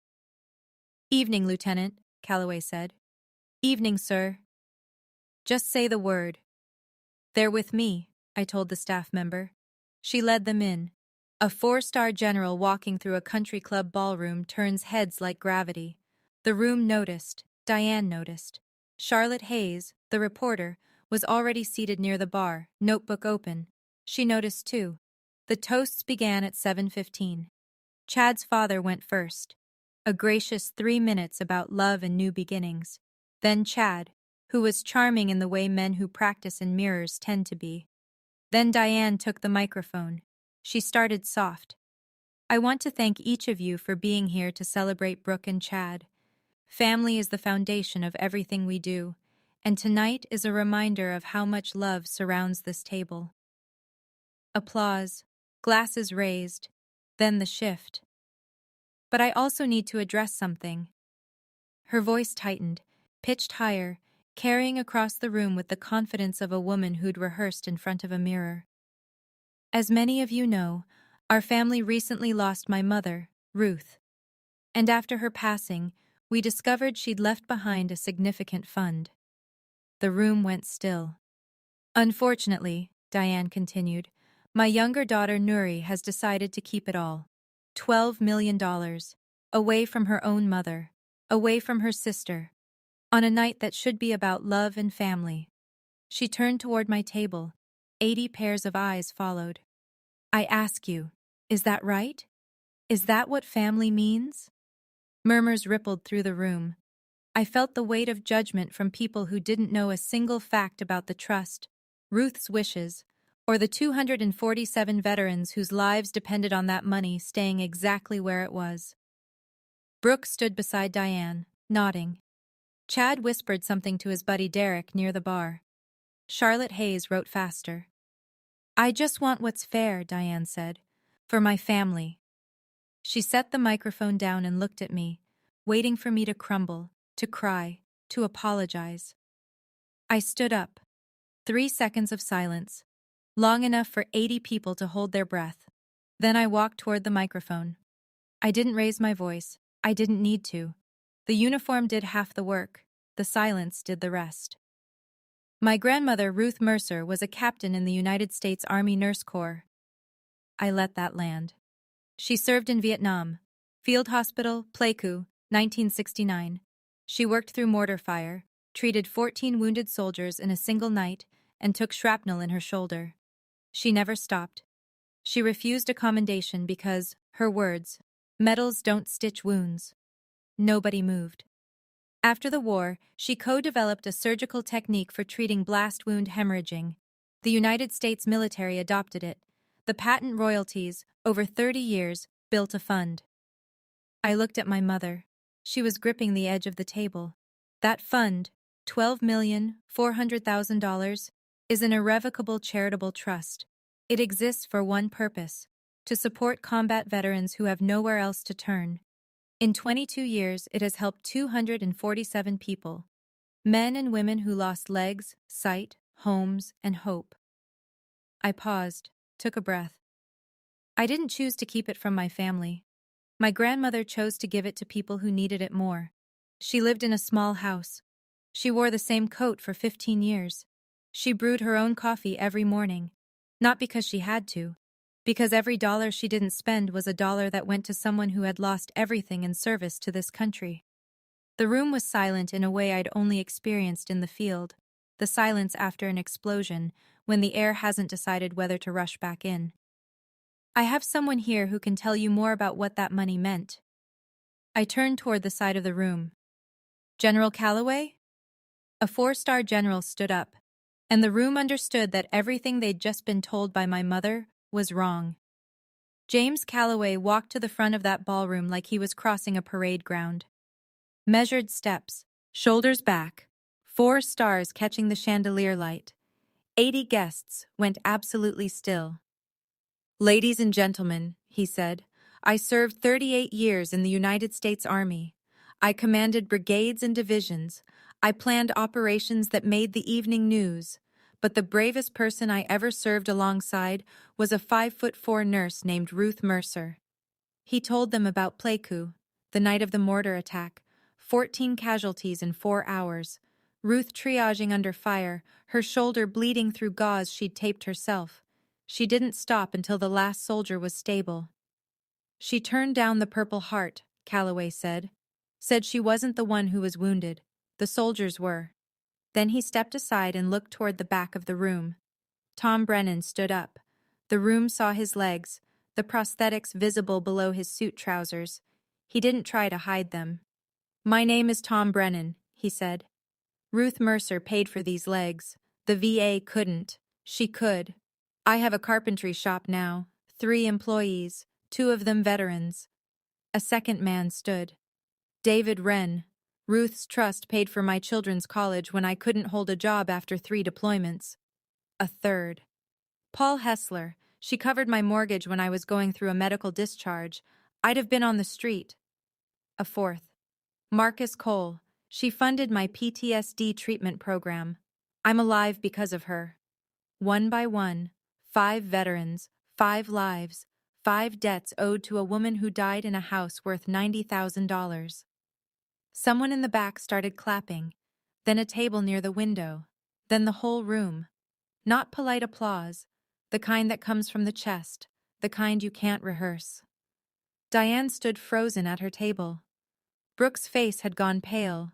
"Evening, Lieutenant," Callaway said. "Evening, sir." "Just say the word." "They're with me," I told the staff member. She led them in. A 4-star general walking through a country club ballroom turns heads like gravity. The room noticed. Diane noticed. Charlotte Hayes, the reporter, was already seated near the bar, notebook open. She noticed too. The toasts began at 7:15. Chad's father went first. A gracious 3 minutes about love and new beginnings. Then Chad, who was charming in the way men who practice in mirrors tend to be. Then Diane took the microphone. She started soft. "I want to thank each of you for being here to celebrate Brooke and Chad. Family is the foundation of everything we do, and tonight is a reminder of how much love surrounds this table." Applause, glasses raised, then the shift. "But I also need to address something." Her voice tightened, pitched higher, carrying across the room with the confidence of a woman who'd rehearsed in front of a mirror. As many of you know, our family recently lost my mother, Ruth. And after her passing, we discovered she'd left behind a significant fund. The room went still. Unfortunately, Diane continued, my younger daughter Nuri has decided to keep it all. $12 million. Away from her own mother. Away from her sister. On a night that should be about love and family. She turned toward my table. 80 pairs of eyes followed. I ask you, is that right? Is that what family means? Murmurs rippled through the room. I felt the weight of judgment from people who didn't know a single fact about the trust, Ruth's wishes, or the 247 veterans whose lives depended on that money staying exactly where it was. Brooke stood beside Diane, nodding. Chad whispered something to his buddy Derek near the bar. Charlotte Hayes wrote faster. I just want what's fair, Diane said. For my family. She set the microphone down and looked at me, waiting for me to crumble, to cry, to apologize. I stood up. 3 seconds of silence, long enough for 80 people to hold their breath. Then I walked toward the microphone. I didn't raise my voice. I didn't need to. The uniform did half the work. The silence did the rest. My grandmother, Ruth Mercer, was a captain in the United States Army Nurse Corps. I let that land. She served in Vietnam. Field Hospital, Pleiku, 1969. She worked through mortar fire, treated 14 wounded soldiers in a single night, and took shrapnel in her shoulder. She never stopped. She refused a commendation because, her words, medals don't stitch wounds. Nobody moved. After the war, she co-developed a surgical technique for treating blast wound hemorrhaging. The United States military adopted it. The patent royalties, over 30 years, built a fund. I looked at my mother. She was gripping the edge of the table. That fund, $12,400,000, is an irrevocable charitable trust. It exists for one purpose: to support combat veterans who have nowhere else to turn. In 22 years, it has helped 247 people, men and women who lost legs, sight, homes, and hope. I paused, took a breath. I didn't choose to keep it from my family. My grandmother chose to give it to people who needed it more. She lived in a small house. She wore the same coat for 15 years. She brewed her own coffee every morning, not because she had to, because every dollar she didn't spend was a dollar that went to someone who had lost everything in service to this country. The room was silent in a way I'd only experienced in the field, the silence after an explosion, when the air hasn't decided whether to rush back in. I have someone here who can tell you more about what that money meant. I turned toward the side of the room. General Calloway? A 4-star general stood up, and the room understood that everything they'd just been told by my mother was wrong. James Calloway walked to the front of that ballroom like he was crossing a parade ground. Measured steps, shoulders back, 4 stars catching the chandelier light. 80 guests went absolutely still. Ladies and gentlemen, he said, I served 38 years in the United States Army. I commanded brigades and divisions. I planned operations that made the evening news. But the bravest person I ever served alongside was a 5'4" nurse named Ruth Mercer. He told them about Pleiku, the night of the mortar attack, 14 casualties in 4 hours. Ruth triaging under fire, her shoulder bleeding through gauze she'd taped herself. She didn't stop until the last soldier was stable. She turned down the Purple Heart, Calloway said. Said she wasn't the one who was wounded. The soldiers were. Then he stepped aside and looked toward the back of the room. Tom Brennan stood up. The room saw his legs, the prosthetics visible below his suit trousers. He didn't try to hide them. My name is Tom Brennan, he said. Ruth Mercer paid for these legs. The VA couldn't. She could. I have a carpentry shop now, 3 employees, 2 of them veterans. A second man stood. David Wren. Ruth's trust paid for my children's college when I couldn't hold a job after 3 deployments. A third. Paul Hessler. She covered my mortgage when I was going through a medical discharge. I'd have been on the street. A fourth. Marcus Cole. She funded my PTSD treatment program. I'm alive because of her. One by one, 5 veterans, 5 lives, 5 debts owed to a woman who died in a house worth $90,000. Someone in the back started clapping, then a table near the window, then the whole room. Not polite applause, the kind that comes from the chest, the kind you can't rehearse. Diane stood frozen at her table. Brooke's face had gone pale.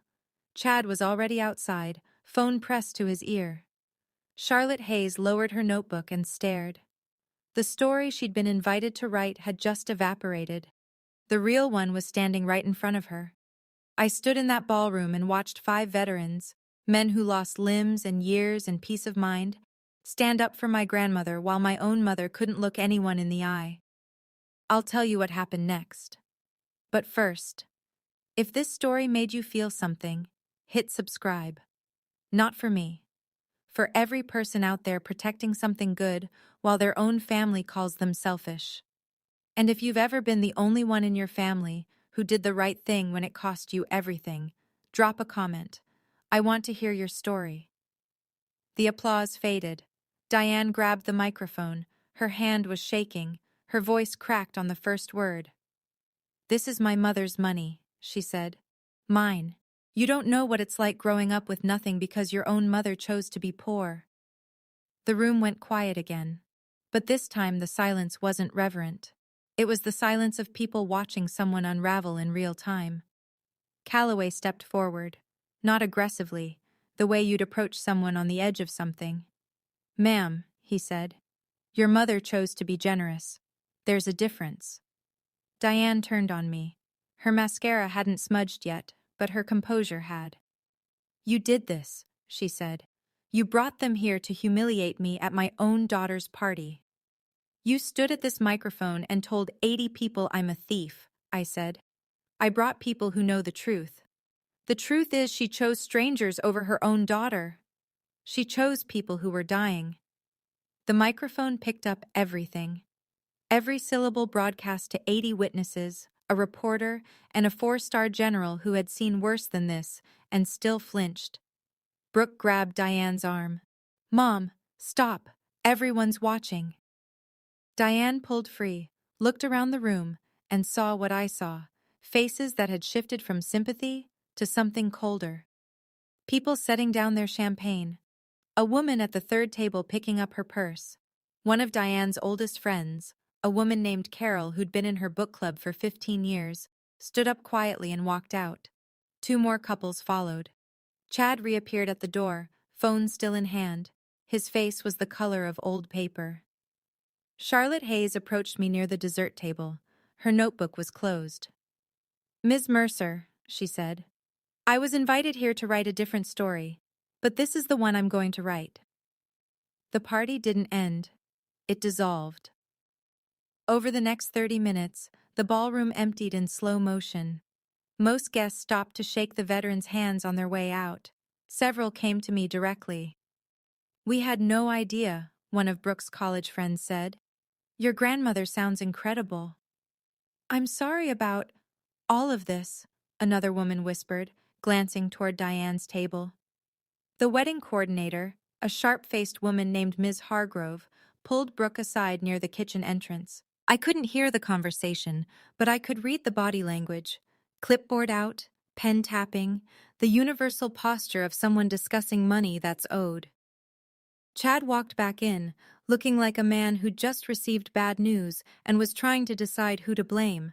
Chad was already outside, phone pressed to his ear. Charlotte Hayes lowered her notebook and stared. The story she'd been invited to write had just evaporated. The real one was standing right in front of her. I stood in that ballroom and watched 5 veterans, men who lost limbs and years and peace of mind, stand up for my grandmother while my own mother couldn't look anyone in the eye. I'll tell you what happened next. But first, if this story made you feel something, hit subscribe. Not for me. For every person out there protecting something good while their own family calls them selfish. And if you've ever been the only one in your family who did the right thing when it cost you everything, drop a comment. I want to hear your story. The applause faded. Diane grabbed the microphone. Her hand was shaking. Her voice cracked on the first word. "This is my mother's money," she said. "Mine. You don't know what it's like growing up with nothing because your own mother chose to be poor." The room went quiet again. But this time the silence wasn't reverent. It was the silence of people watching someone unravel in real time. Calloway stepped forward, not aggressively, the way you'd approach someone on the edge of something. "Ma'am," he said, "your mother chose to be generous. There's a difference." Diane turned on me. Her mascara hadn't smudged yet, but her composure had. "You did this," she said. "You brought them here to humiliate me at my own daughter's party." "You stood at this microphone and told 80 people I'm a thief," I said. "I brought people who know the truth. The truth is she chose strangers over her own daughter. She chose people who were dying." The microphone picked up everything. Every syllable broadcast to 80 witnesses, a reporter, and a 4-star general who had seen worse than this and still flinched. Brooke grabbed Diane's arm. "Mom, stop. Everyone's watching." Diane pulled free, looked around the room, and saw what I saw, faces that had shifted from sympathy to something colder. People setting down their champagne. A woman at the third table picking up her purse. One of Diane's oldest friends, a woman named Carol who'd been in her book club for 15 years, stood up quietly and walked out. 2 more couples followed. Chad reappeared at the door, phone still in hand. His face was the color of old paper. Charlotte Hayes approached me near the dessert table. Her notebook was closed. "Ms. Mercer," she said, "I was invited here to write a different story, but this is the one I'm going to write." The party didn't end. It dissolved. Over the next 30 minutes, the ballroom emptied in slow motion. Most guests stopped to shake the veterans' hands on their way out. Several came to me directly. "We had no idea," one of Brooke's college friends said. "Your grandmother sounds incredible." "I'm sorry about all of this," another woman whispered, glancing toward Diane's table. The wedding coordinator, a sharp-faced woman named Ms. Hargrove, pulled Brooke aside near the kitchen entrance. I couldn't hear the conversation, but I could read the body language. Clipboard out, pen tapping, the universal posture of someone discussing money that's owed. Chad walked back in, looking like a man who'd just received bad news and was trying to decide who to blame.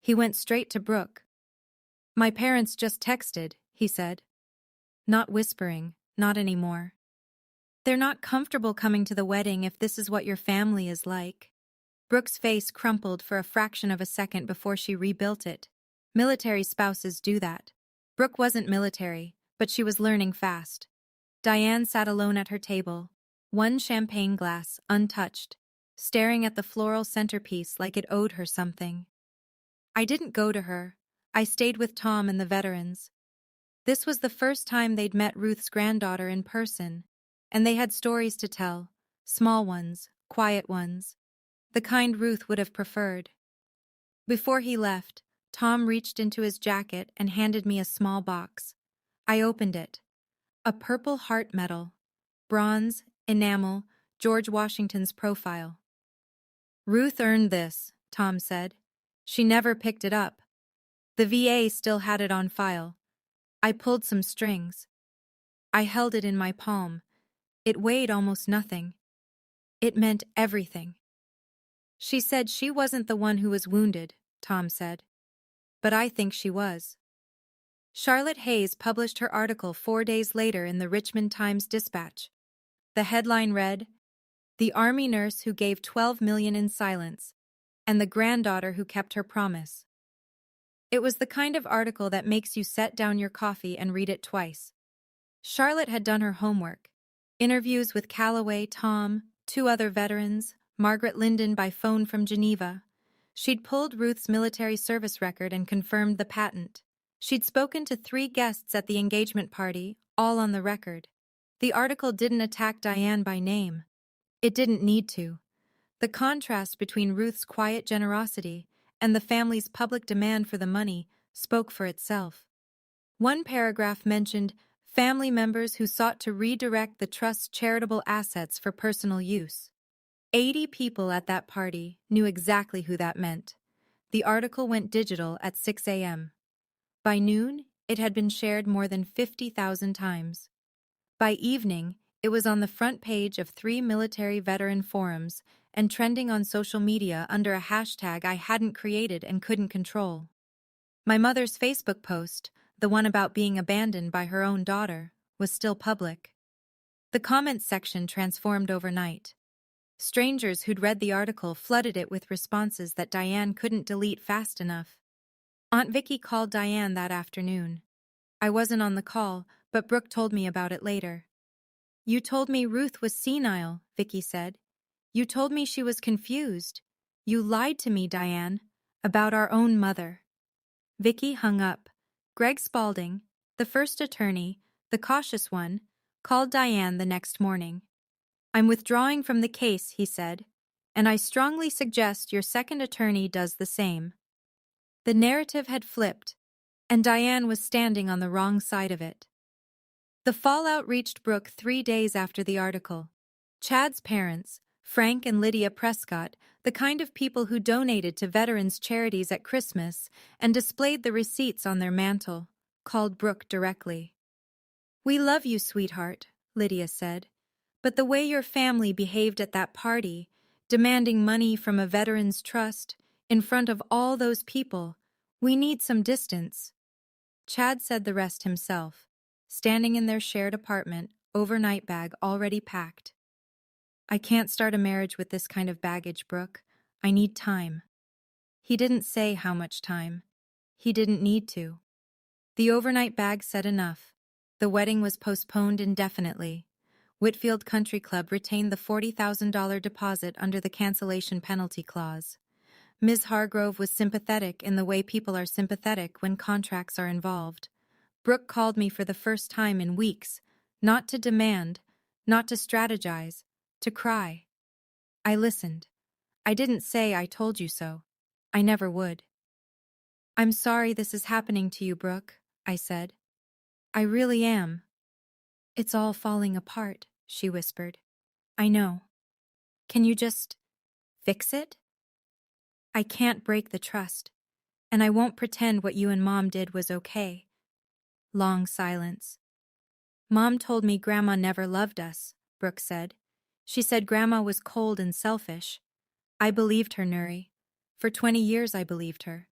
He went straight to Brooke. "My parents just texted," he said. Not whispering, not anymore. "They're not comfortable coming to the wedding if this is what your family is like." Brooke's face crumpled for a fraction of a second before she rebuilt it. Military spouses do that. Brooke wasn't military, but she was learning fast. Diane sat alone at her table, one champagne glass, untouched, staring at the floral centerpiece like it owed her something. I didn't go to her. I stayed with Tom and the veterans. This was the first time they'd met Ruth's granddaughter in person, and they had stories to tell, small ones, quiet ones, the kind Ruth would have preferred. Before he left, Tom reached into his jacket and handed me a small box. I opened it. A purple heart medal. Bronze, enamel, George Washington's profile. Ruth earned this, Tom said. She never picked it up. The VA still had it on file. I pulled some strings. I held it in my palm. It weighed almost nothing. It meant everything. She said she wasn't the one who was wounded, Tom said. But I think she was. Charlotte Hayes published her article 4 days later in the Richmond Times-Dispatch. The headline read, "The Army Nurse Who Gave $12 Million in Silence, and the Granddaughter Who Kept Her Promise." It was the kind of article that makes you set down your coffee and read it twice. Charlotte had done her homework. Interviews with Calloway, Tom, 2 other veterans, Margaret Linden by phone from Geneva. She'd pulled Ruth's military service record and confirmed the patent. She'd spoken to 3 guests at the engagement party, all on the record. The article didn't attack Diane by name. It didn't need to. The contrast between Ruth's quiet generosity and the family's public demand for the money spoke for itself. One paragraph mentioned family members who sought to redirect the trust's charitable assets for personal use. 80 people at that party knew exactly who that meant. The article went digital at 6 a.m. By noon, it had been shared more than 50,000 times. By evening, it was on the front page of 3 military veteran forums and trending on social media under a hashtag I hadn't created and couldn't control. My mother's Facebook post, the one about being abandoned by her own daughter, was still public. The comments section transformed overnight. Strangers who'd read the article flooded it with responses that Diane couldn't delete fast enough. Aunt Vicky called Diane that afternoon. I wasn't on the call, but Brooke told me about it later. "You told me Ruth was senile," Vicky said. "You told me she was confused. You lied to me, Diane, about our own mother." Vicky hung up. Greg Spaulding, the first attorney, the cautious one, called Diane the next morning. "I'm withdrawing from the case," he said, "and I strongly suggest your second attorney does the same." The narrative had flipped, and Diane was standing on the wrong side of it. The fallout reached Brooke 3 days after the article. Chad's parents, Frank and Lydia Prescott, the kind of people who donated to veterans' charities at Christmas and displayed the receipts on their mantle, called Brooke directly. "We love you, sweetheart," Lydia said, "but the way your family behaved at that party, demanding money from a veterans' trust, in front of all those people, we need some distance." Chad said the rest himself, standing in their shared apartment, overnight bag already packed. "I can't start a marriage with this kind of baggage, Brooke. I need time." He didn't say how much time. He didn't need to. The overnight bag said enough. The wedding was postponed indefinitely. Whitfield Country Club retained the $40,000 deposit under the cancellation penalty clause. Ms. Hargrove was sympathetic in the way people are sympathetic when contracts are involved. Brooke called me for the first time in weeks, not to demand, not to strategize, to cry. I listened. I didn't say I told you so. I never would. "I'm sorry this is happening to you, Brooke," I said. "I really am." "It's all falling apart," she whispered. "I know. Can you just fix it?" "I can't break the trust, and I won't pretend what you and Mom did was okay." Long silence. "Mom told me Grandma never loved us," Brooke said. "She said Grandma was cold and selfish. I believed her, Nuri. For 20 years I believed her.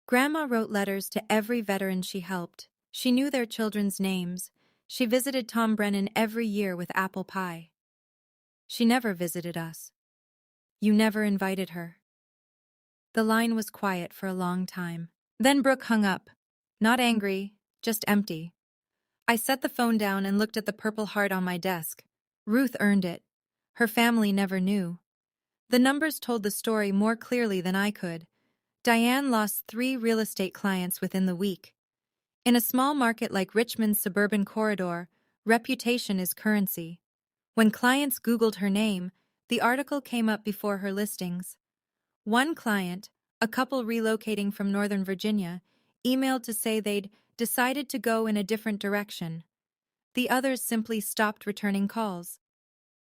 Grandma wrote letters to every veteran she helped. She knew their children's names. She visited Tom Brennan every year with apple pie. She never visited us. You never invited her." The line was quiet for a long time. Then Brooke hung up. Not angry, just empty. I set the phone down and looked at the purple heart on my desk. Ruth earned it. Her family never knew. The numbers told the story more clearly than I could. Diane lost 3 real estate clients within the week. In a small market like Richmond's suburban corridor, reputation is currency. When clients Googled her name, the article came up before her listings. One client, a couple relocating from Northern Virginia, emailed to say they'd decided to go in a different direction. The others simply stopped returning calls.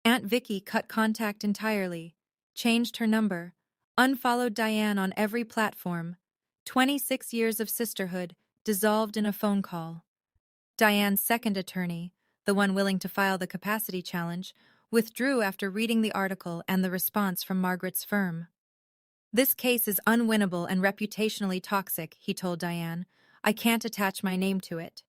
Aunt Vicky cut contact entirely, changed her number, unfollowed Diane on every platform. 26 years of sisterhood dissolved in a phone call. Diane's second attorney, the one willing to file the capacity challenge, withdrew after reading the article and the response from Margaret's firm. "This case is unwinnable and reputationally toxic," he told Diane. "I can't attach my name to it."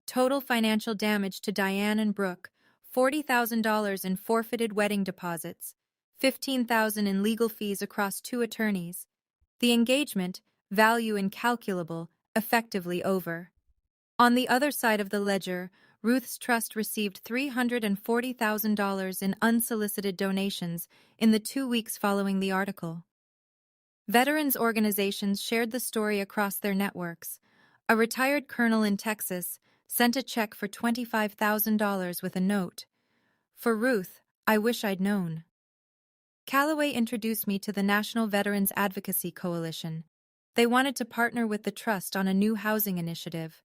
Total financial damage to Diane and Brooke: $40,000 in forfeited wedding deposits, $15,000 in legal fees across 2 attorneys. The engagement, value incalculable, effectively over. On the other side of the ledger, Ruth's trust received $340,000 in unsolicited donations in the 2 weeks following the article. Veterans organizations shared the story across their networks. A retired colonel in Texas sent a check for $25,000 with a note, "For Ruth, I wish I'd known." Callaway introduced me to the National Veterans Advocacy Coalition. They wanted to partner with the Trust on a new housing initiative.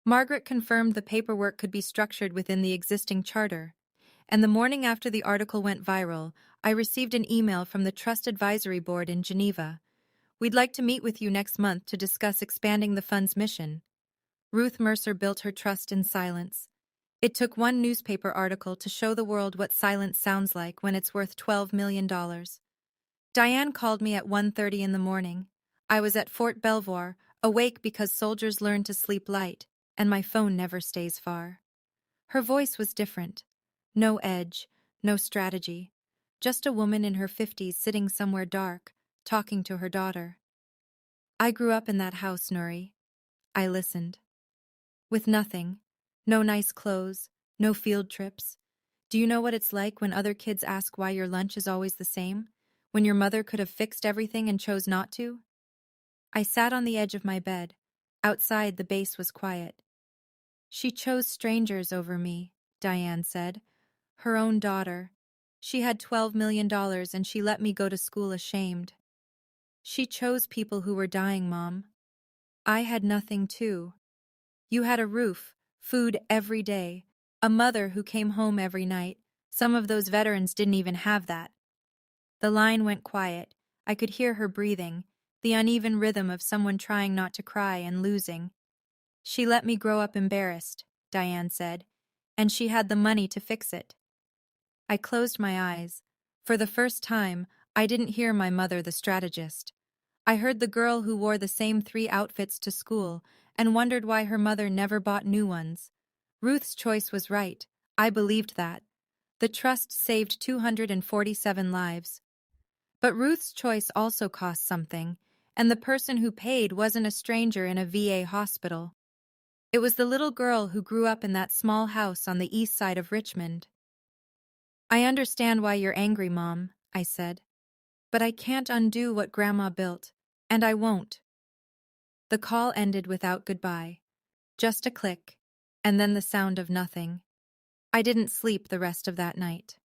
Margaret confirmed the paperwork could be structured within the existing charter, and the morning after the article went viral, I received an email from the Trust Advisory Board in Geneva. "We'd like to meet with you next month to discuss expanding the fund's mission." Ruth Mercer built her trust in silence. It took one newspaper article to show the world what silence sounds like when it's worth $12 million. Diane called me at 1:30 in the morning. I was at Fort Belvoir, awake because soldiers learn to sleep light, and my phone never stays far. Her voice was different. No edge, no strategy. Just a woman in her 50s sitting somewhere dark, talking to her daughter. "I grew up in that house, Nuri." I listened. "With nothing. No nice clothes, no field trips. Do you know what it's like when other kids ask why your lunch is always the same? When your mother could have fixed everything and chose not to?" I sat on the edge of my bed. Outside, the base was quiet. "She chose strangers over me," Diane said. "Her own daughter. She had $12 million and she let me go to school ashamed. She chose people who were dying, Mom. I had nothing too. You had a roof, food every day, a mother who came home every night. Some of those veterans didn't even have that." The line went quiet. I could hear her breathing, the uneven rhythm of someone trying not to cry and losing. "She let me grow up embarrassed," Diane said, "and she had the money to fix it." I closed my eyes. For the first time, I didn't hear my mother the strategist. I heard the girl who wore the same 3 outfits to school and wondered why her mother never bought new ones. Ruth's choice was right. I believed that. The trust saved 247 lives. But Ruth's choice also cost something, and the person who paid wasn't a stranger in a VA hospital. It was the little girl who grew up in that small house on the east side of Richmond. "I understand why you're angry, Mom," I said. "But I can't undo what Grandma built, and I won't." The call ended without goodbye. Just a click, and then the sound of nothing. I didn't sleep the rest of that night.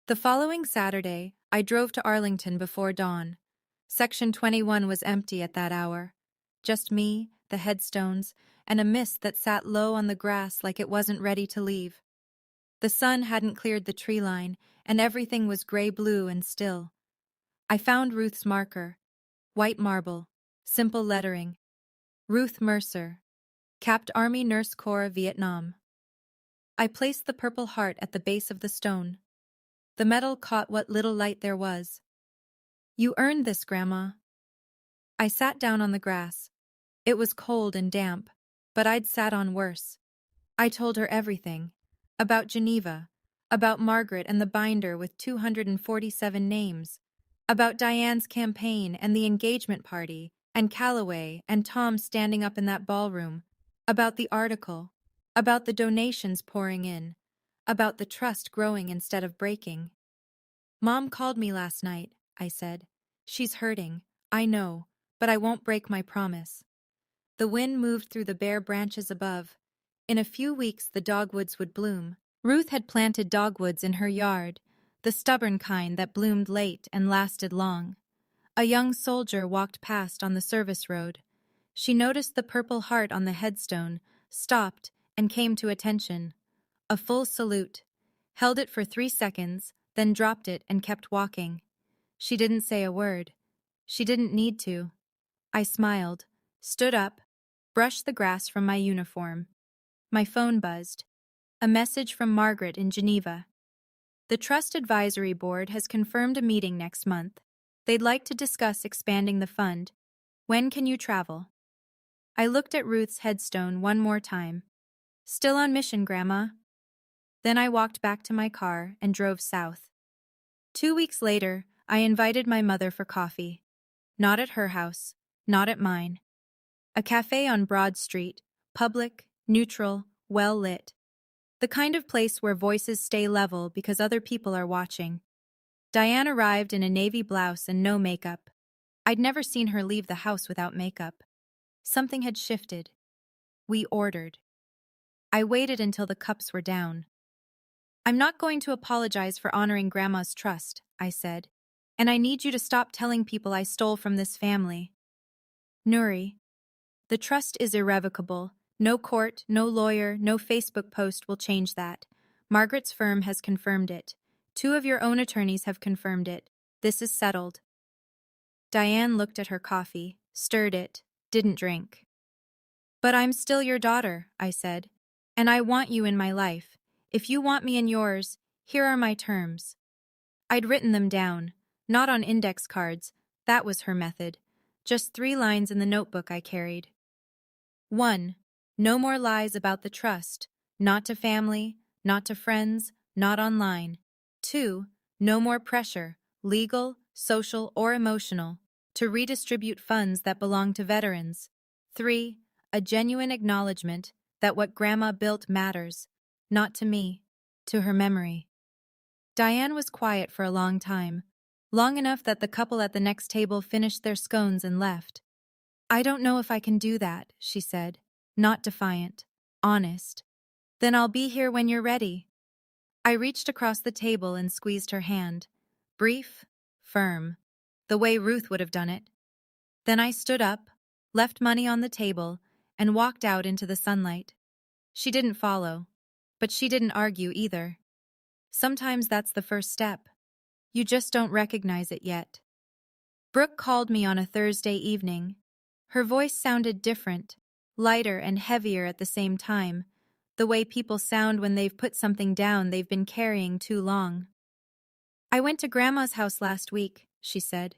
The following Saturday, I drove to Arlington before dawn. Section 21 was empty at that hour. Just me, the headstones, and a mist that sat low on the grass like it wasn't ready to leave. The sun hadn't cleared the tree line, and everything was gray-blue and still. I found Ruth's marker. White marble, simple lettering. Ruth Mercer, Capt Army Nurse Corps, Vietnam. I placed the purple heart at the base of the stone. The metal caught what little light there was. "You earned this, Grandma." I sat down on the grass. It was cold and damp, but I'd sat on worse. I told her everything. About Geneva, about Margaret and the binder with 247 names, about Diane's campaign and the engagement party, and Callaway and Tom standing up in that ballroom, about the article, about the donations pouring in, about the trust growing instead of breaking. "Mom called me last night," I said. "She's hurting, I know, but I won't break my promise." The wind moved through the bare branches above. In a few weeks the dogwoods would bloom. Ruth had planted dogwoods in her yard, the stubborn kind that bloomed late and lasted long. A young soldier walked past on the service road. She noticed the purple heart on the headstone, stopped, and came to attention. A full salute. Held it for 3 seconds, then dropped it and kept walking. She didn't say a word. She didn't need to. I smiled, stood up, brushed the grass from my uniform. My phone buzzed. A message from Margaret in Geneva. The Trust Advisory Board has confirmed a meeting next month. They'd like to discuss expanding the fund. When can you travel? I looked at Ruth's headstone one more time. Still on mission, Grandma. Then I walked back to my car and drove south. 2 weeks later, I invited my mother for coffee. Not at her house, not at mine. A cafe on Broad Street, public, neutral, well lit. The kind of place where voices stay level because other people are watching. Diane arrived in a navy blouse and no makeup. I'd never seen her leave the house without makeup. Something had shifted. We ordered. I waited until the cups were down. I'm not going to apologize for honoring Grandma's trust, I said, and I need you to stop telling people I stole from this family. Nuri, the trust is irrevocable. No court, no lawyer, no Facebook post will change that. Margaret's firm has confirmed it. 2 of your own attorneys have confirmed it. This is settled. Diane looked at her coffee, stirred it, didn't drink. But I'm still your daughter, I said, and I want you in my life. If you want me in yours, here are my terms. I'd written them down, not on index cards. That was her method. Just 3 lines in the notebook I carried. 1. No more lies about the trust. Not to family, not to friends, not online. 2. No more pressure, legal, social, or emotional, to redistribute funds that belong to veterans. 3. A genuine acknowledgement that what Grandma built matters, not to me, to her memory. Diane was quiet for a long time, long enough that the couple at the next table finished their scones and left. I don't know if I can do that, she said, not defiant, honest. Then I'll be here when you're ready. I reached across the table and squeezed her hand. Brief, firm, the way Ruth would have done it. Then I stood up, left money on the table, and walked out into the sunlight. She didn't follow, but she didn't argue either. Sometimes that's the first step. You just don't recognize it yet. Brooke called me on a Thursday evening. Her voice sounded different, lighter and heavier at the same time, the way people sound when they've put something down they've been carrying too long. I went to Grandma's house last week, she said.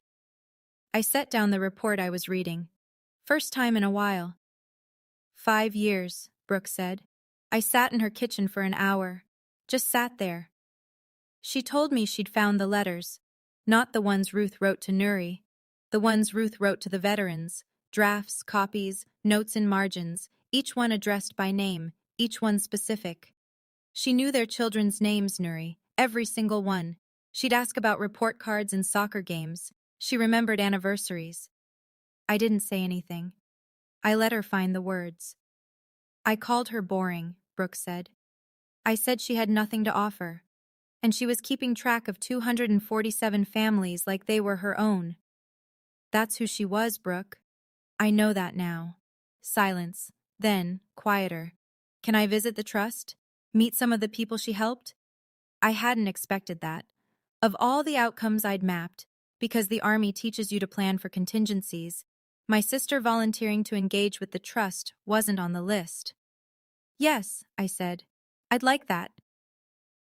I set down the report I was reading. First time in a while. 5 years, Brooke said. I sat in her kitchen for an hour. Just sat there. She told me she'd found the letters, not the ones Ruth wrote to Nuri, the ones Ruth wrote to the veterans, drafts, copies, notes in margins, each one addressed by name, each one specific. She knew their children's names, Nuri, every single one. She'd ask about report cards and soccer games. She remembered anniversaries. I didn't say anything. I let her find the words. I called her boring, Brooke said. I said she had nothing to offer, and she was keeping track of 247 families like they were her own. That's who she was, Brooke. I know that now. Silence. Then, quieter. Can I visit the trust? Meet some of the people she helped? I hadn't expected that. Of all the outcomes I'd mapped, because the Army teaches you to plan for contingencies, my sister volunteering to engage with the trust wasn't on the list. Yes, I said. I'd like that.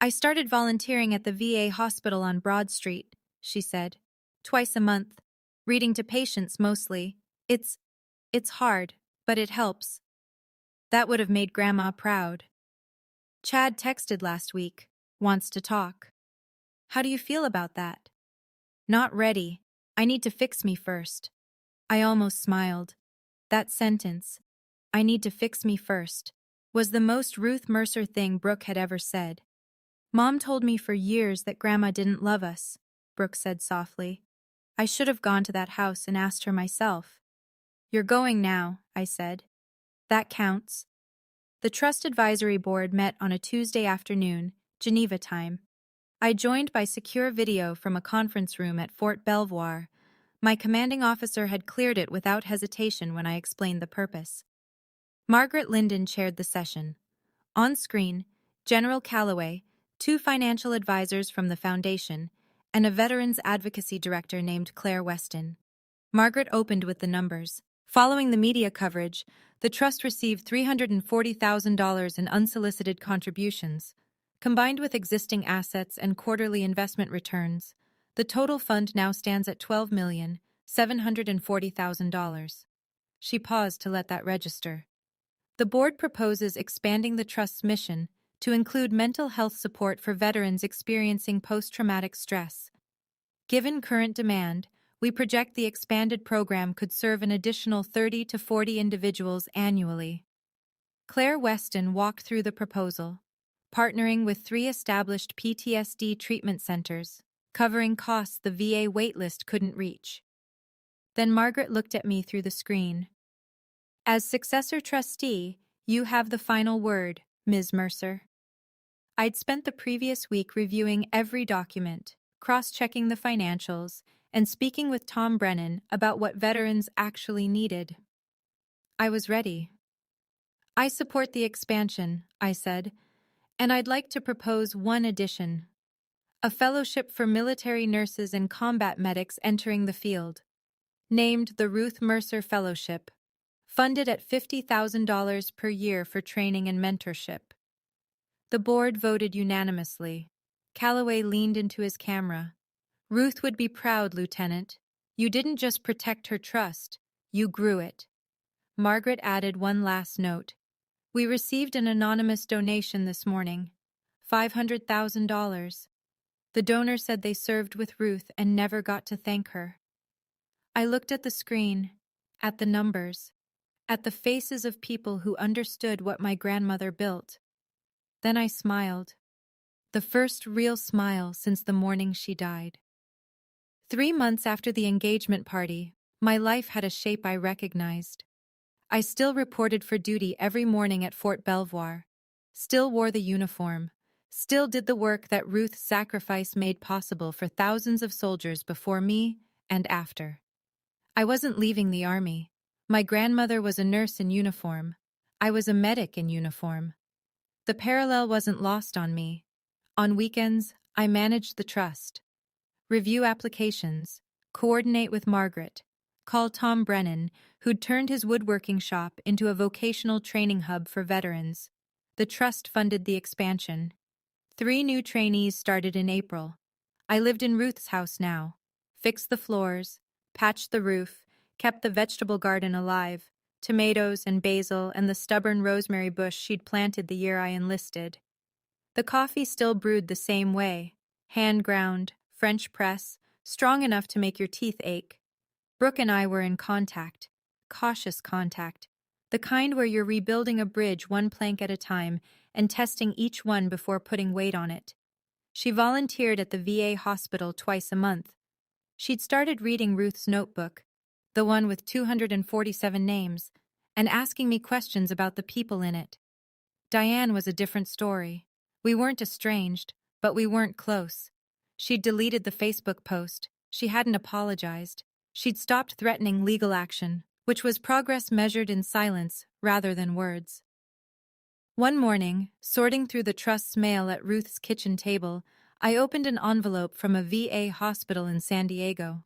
I started volunteering at the VA hospital on Broad Street, she said. Twice a month. Reading to patients mostly. It's hard, but it helps. That would have made Grandma proud. Chad texted last week. Wants to talk. How do you feel about that? Not ready. I need to fix me first. I almost smiled. That sentence, I need to fix me first, was the most Ruth Mercer thing Brooke had ever said. Mom told me for years that Grandma didn't love us, Brooke said softly. I should have gone to that house and asked her myself. You're going now, I said. That counts. The Trust Advisory Board met on a Tuesday afternoon, Geneva time. I joined by secure video from a conference room at Fort Belvoir. My commanding officer had cleared it without hesitation when I explained the purpose. Margaret Linden chaired the session. On screen, General Calloway, two financial advisors from the foundation, and a veterans advocacy director named Claire Weston. Margaret opened with the numbers. Following the media coverage, the trust received $340,000 in unsolicited contributions. Combined with existing assets and quarterly investment returns, the total fund now stands at $12,740,000. She paused to let that register. The board proposes expanding the trust's mission to include mental health support for veterans experiencing post-traumatic stress. Given current demand, we project the expanded program could serve an additional 30 to 40 individuals annually. Claire Weston walked through the proposal, partnering with 3 established PTSD treatment centers, covering costs the VA waitlist couldn't reach. Then Margaret looked at me through the screen. As successor trustee, you have the final word, Ms. Mercer. I'd spent the previous week reviewing every document, cross-checking the financials, and speaking with Tom Brennan about what veterans actually needed. I was ready. I support the expansion, I said, and I'd like to propose one addition: a fellowship for military nurses and combat medics entering the field, named the Ruth Mercer Fellowship, funded at $50,000 per year for training and mentorship. The board voted unanimously. Calloway leaned into his camera. Ruth would be proud, Lieutenant. You didn't just protect her trust, you grew it. Margaret added one last note. We received an anonymous donation this morning, $500,000. The donor said they served with Ruth and never got to thank her. I looked at the screen, at the numbers, at the faces of people who understood what my grandmother built. Then I smiled. The first real smile since the morning she died. 3 months after the engagement party, my life had a shape I recognized. I still reported for duty every morning at Fort Belvoir, still wore the uniform, still did the work that Ruth's sacrifice made possible for thousands of soldiers before me and after. I wasn't leaving the army. My grandmother was a nurse in uniform. I was a medic in uniform. The parallel wasn't lost on me. On weekends, I managed the trust. Review applications, coordinate with Margaret, call Tom Brennan, who'd turned his woodworking shop into a vocational training hub for veterans. The trust funded the expansion. 3 new trainees started in April. I lived in Ruth's house now, fixed the floors, patched the roof, kept the vegetable garden alive, tomatoes and basil and the stubborn rosemary bush she'd planted the year I enlisted. The coffee still brewed the same way, hand-ground, French press, strong enough to make your teeth ache. Brooke and I were in contact, cautious contact, the kind where you're rebuilding a bridge one plank at a time and testing each one before putting weight on it. She volunteered at the VA hospital twice a month. She'd started reading Ruth's notebook, the one with 247 names, and asking me questions about the people in it. Diane was a different story. We weren't estranged, but we weren't close. She'd deleted the Facebook post. She hadn't apologized. She'd stopped threatening legal action, which was progress measured in silence rather than words. One morning, sorting through the trust's mail at Ruth's kitchen table, I opened an envelope from a VA hospital in San Diego.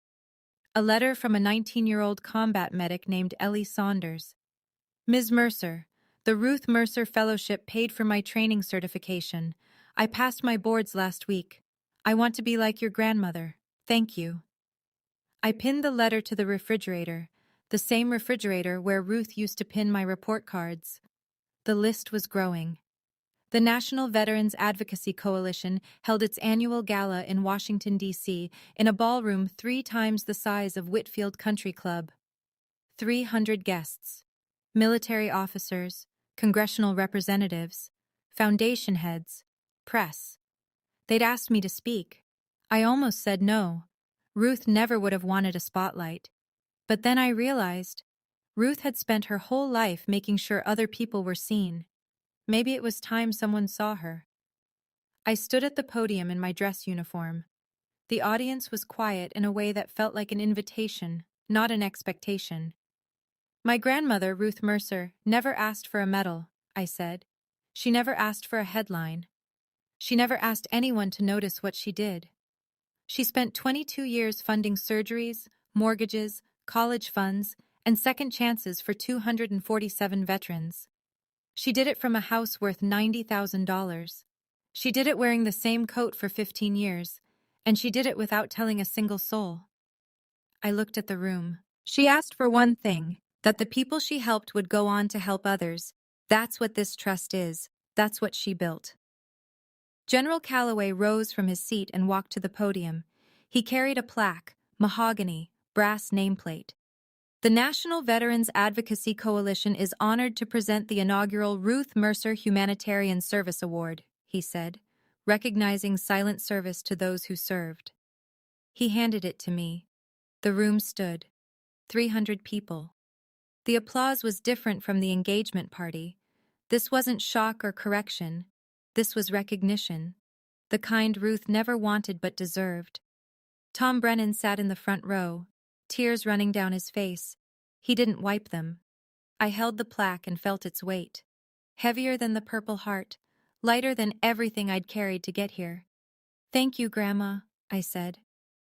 A letter from a 19-year-old combat medic named Ellie Saunders. Ms. Mercer, the Ruth Mercer Fellowship paid for my training certification. I passed my boards last week. I want to be like your grandmother. Thank you. I pinned the letter to the refrigerator, the same refrigerator where Ruth used to pin my report cards. The list was growing. The National Veterans Advocacy Coalition held its annual gala in Washington, D.C., in a ballroom 3 times the size of Whitfield Country Club. 300 guests. Military officers, congressional representatives, foundation heads, press. They'd asked me to speak. I almost said no. Ruth never would have wanted a spotlight. But then I realized Ruth had spent her whole life making sure other people were seen. Maybe it was time someone saw her. I stood at the podium in my dress uniform. The audience was quiet in a way that felt like an invitation, not an expectation. My grandmother, Ruth Mercer, never asked for a medal, I said. She never asked for a headline. She never asked anyone to notice what she did. She spent 22 years funding surgeries, mortgages, college funds, and second chances for 247 veterans. She did it from a house worth $90,000. She did it wearing the same coat for 15 years, and she did it without telling a single soul. I looked at the room. She asked for one thing, that the people she helped would go on to help others. That's what this trust is. That's what she built. General Calloway rose from his seat and walked to the podium. He carried a plaque, mahogany, brass nameplate. The National Veterans Advocacy Coalition is honored to present the inaugural Ruth Mercer Humanitarian Service Award, he said, recognizing silent service to those who served. He handed it to me. The room stood. 300 people. The applause was different from the engagement party. This wasn't shock or correction. This was recognition. The kind Ruth never wanted but deserved. Tom Brennan sat in the front row, tears running down his face. He didn't wipe them. I held the plaque and felt its weight. Heavier than the Purple Heart, lighter than everything I'd carried to get here. Thank you, Grandma, I said,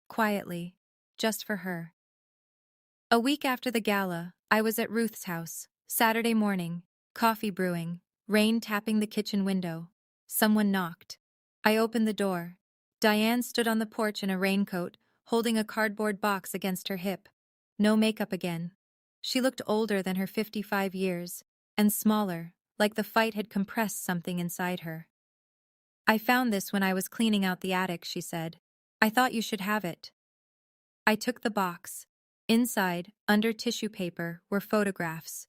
quietly, just for her. A week after the gala, I was at Ruth's house, Saturday morning, coffee brewing, rain tapping the kitchen window. Someone knocked. I opened the door. Diane stood on the porch in a raincoat, holding a cardboard box against her hip. No makeup again. She looked older than her 55 years, and smaller, like the fight had compressed something inside her. I found this when I was cleaning out the attic, she said. I thought you should have it. I took the box. Inside, under tissue paper, were photographs.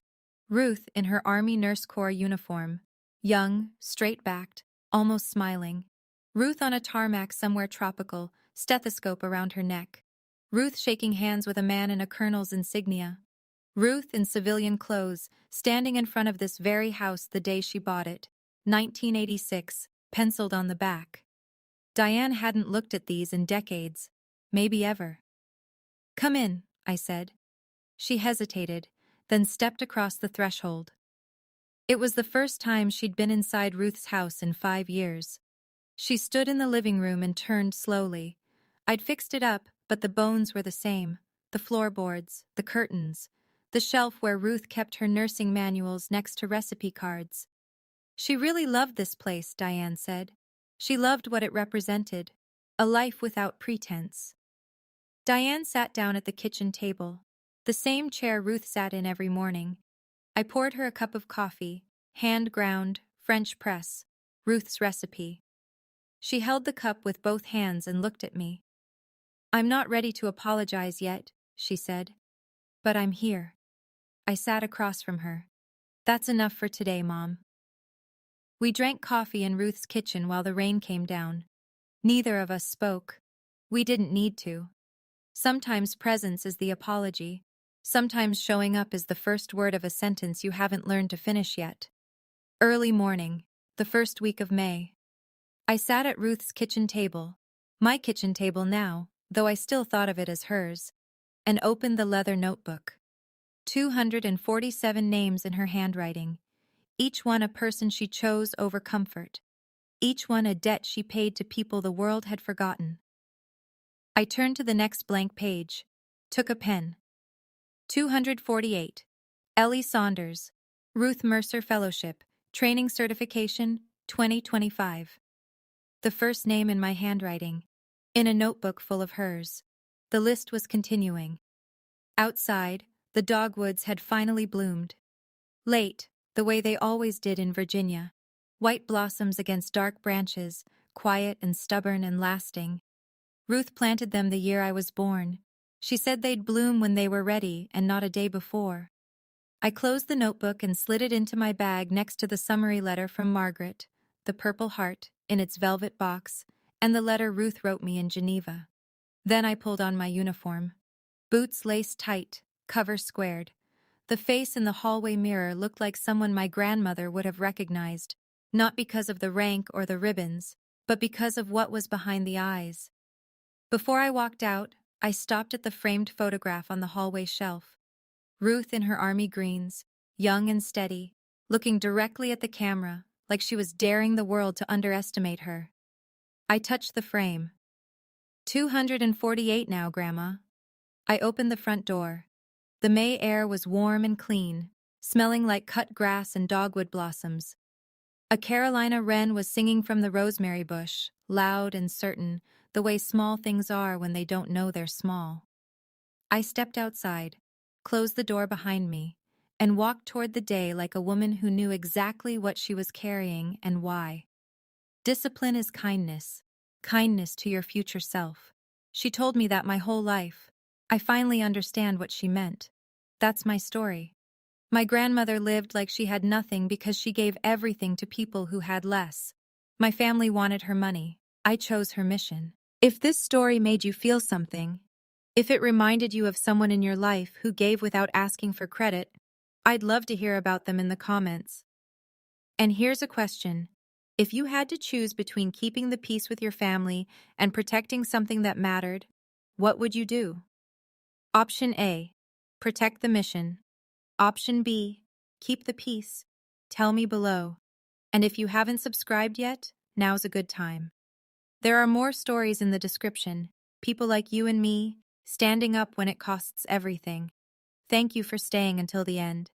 Ruth in her Army Nurse Corps uniform, young, straight-backed, almost smiling. Ruth on a tarmac somewhere tropical, stethoscope around her neck. Ruth shaking hands with a man in a colonel's insignia. Ruth in civilian clothes, standing in front of this very house the day she bought it. 1986, penciled on the back. Diane hadn't looked at these in decades, maybe ever. Come in, I said. She hesitated, then stepped across the threshold. It was the first time she'd been inside Ruth's house in 5 years. She stood in the living room and turned slowly. I'd fixed it up, but the bones were the same. The floorboards, the curtains, the shelf where Ruth kept her nursing manuals next to recipe cards. She really loved this place, Diane said. She loved what it represented, a life without pretense. Diane sat down at the kitchen table, the same chair Ruth sat in every morning. I poured her a cup of coffee, hand-ground, French press, Ruth's recipe. She held the cup with both hands and looked at me. I'm not ready to apologize yet, she said. But I'm here. I sat across from her. That's enough for today, Mom. We drank coffee in Ruth's kitchen while the rain came down. Neither of us spoke. We didn't need to. Sometimes presence is the apology. Sometimes showing up is the first word of a sentence you haven't learned to finish yet. Early morning, the first week of May. I sat at Ruth's kitchen table, my kitchen table now, though I still thought of it as hers, and opened the leather notebook. 247 names in her handwriting, each one a person she chose over comfort, each one a debt she paid to people the world had forgotten. I turned to the next blank page, took a pen. 248. Ellie Saunders, Ruth Mercer Fellowship, Training Certification, 2025. The first name in my handwriting, in a notebook full of hers. The list was continuing. Outside, the dogwoods had finally bloomed. Late, the way they always did in Virginia. White blossoms against dark branches, quiet and stubborn and lasting. Ruth planted them the year I was born. She said they'd bloom when they were ready and not a day before. I closed the notebook and slid it into my bag next to the summary letter from Margaret, the Purple Heart, in its velvet box, and the letter Ruth wrote me in Geneva. Then I pulled on my uniform. Boots laced tight, cover squared. The face in the hallway mirror looked like someone my grandmother would have recognized, not because of the rank or the ribbons, but because of what was behind the eyes. Before I walked out, I stopped at the framed photograph on the hallway shelf. Ruth in her army greens, young and steady, looking directly at the camera, like she was daring the world to underestimate her. I touched the frame. 248 now, Grandma. I opened the front door. The May air was warm and clean, smelling like cut grass and dogwood blossoms. A Carolina wren was singing from the rosemary bush, loud and certain, the way small things are when they don't know they're small. I stepped outside, closed the door behind me, and walked toward the day like a woman who knew exactly what she was carrying and why. Discipline is kindness, kindness to your future self. She told me that my whole life. I finally understand what she meant. That's my story. My grandmother lived like she had nothing because she gave everything to people who had less. My family wanted her money. I chose her mission. If this story made you feel something, if it reminded you of someone in your life who gave without asking for credit, I'd love to hear about them in the comments. And here's a question. If you had to choose between keeping the peace with your family and protecting something that mattered, what would you do? Option A, protect the mission. Option B, keep the peace. Tell me below. And if you haven't subscribed yet, now's a good time. There are more stories in the description. People like you and me, standing up when it costs everything. Thank you for staying until the end.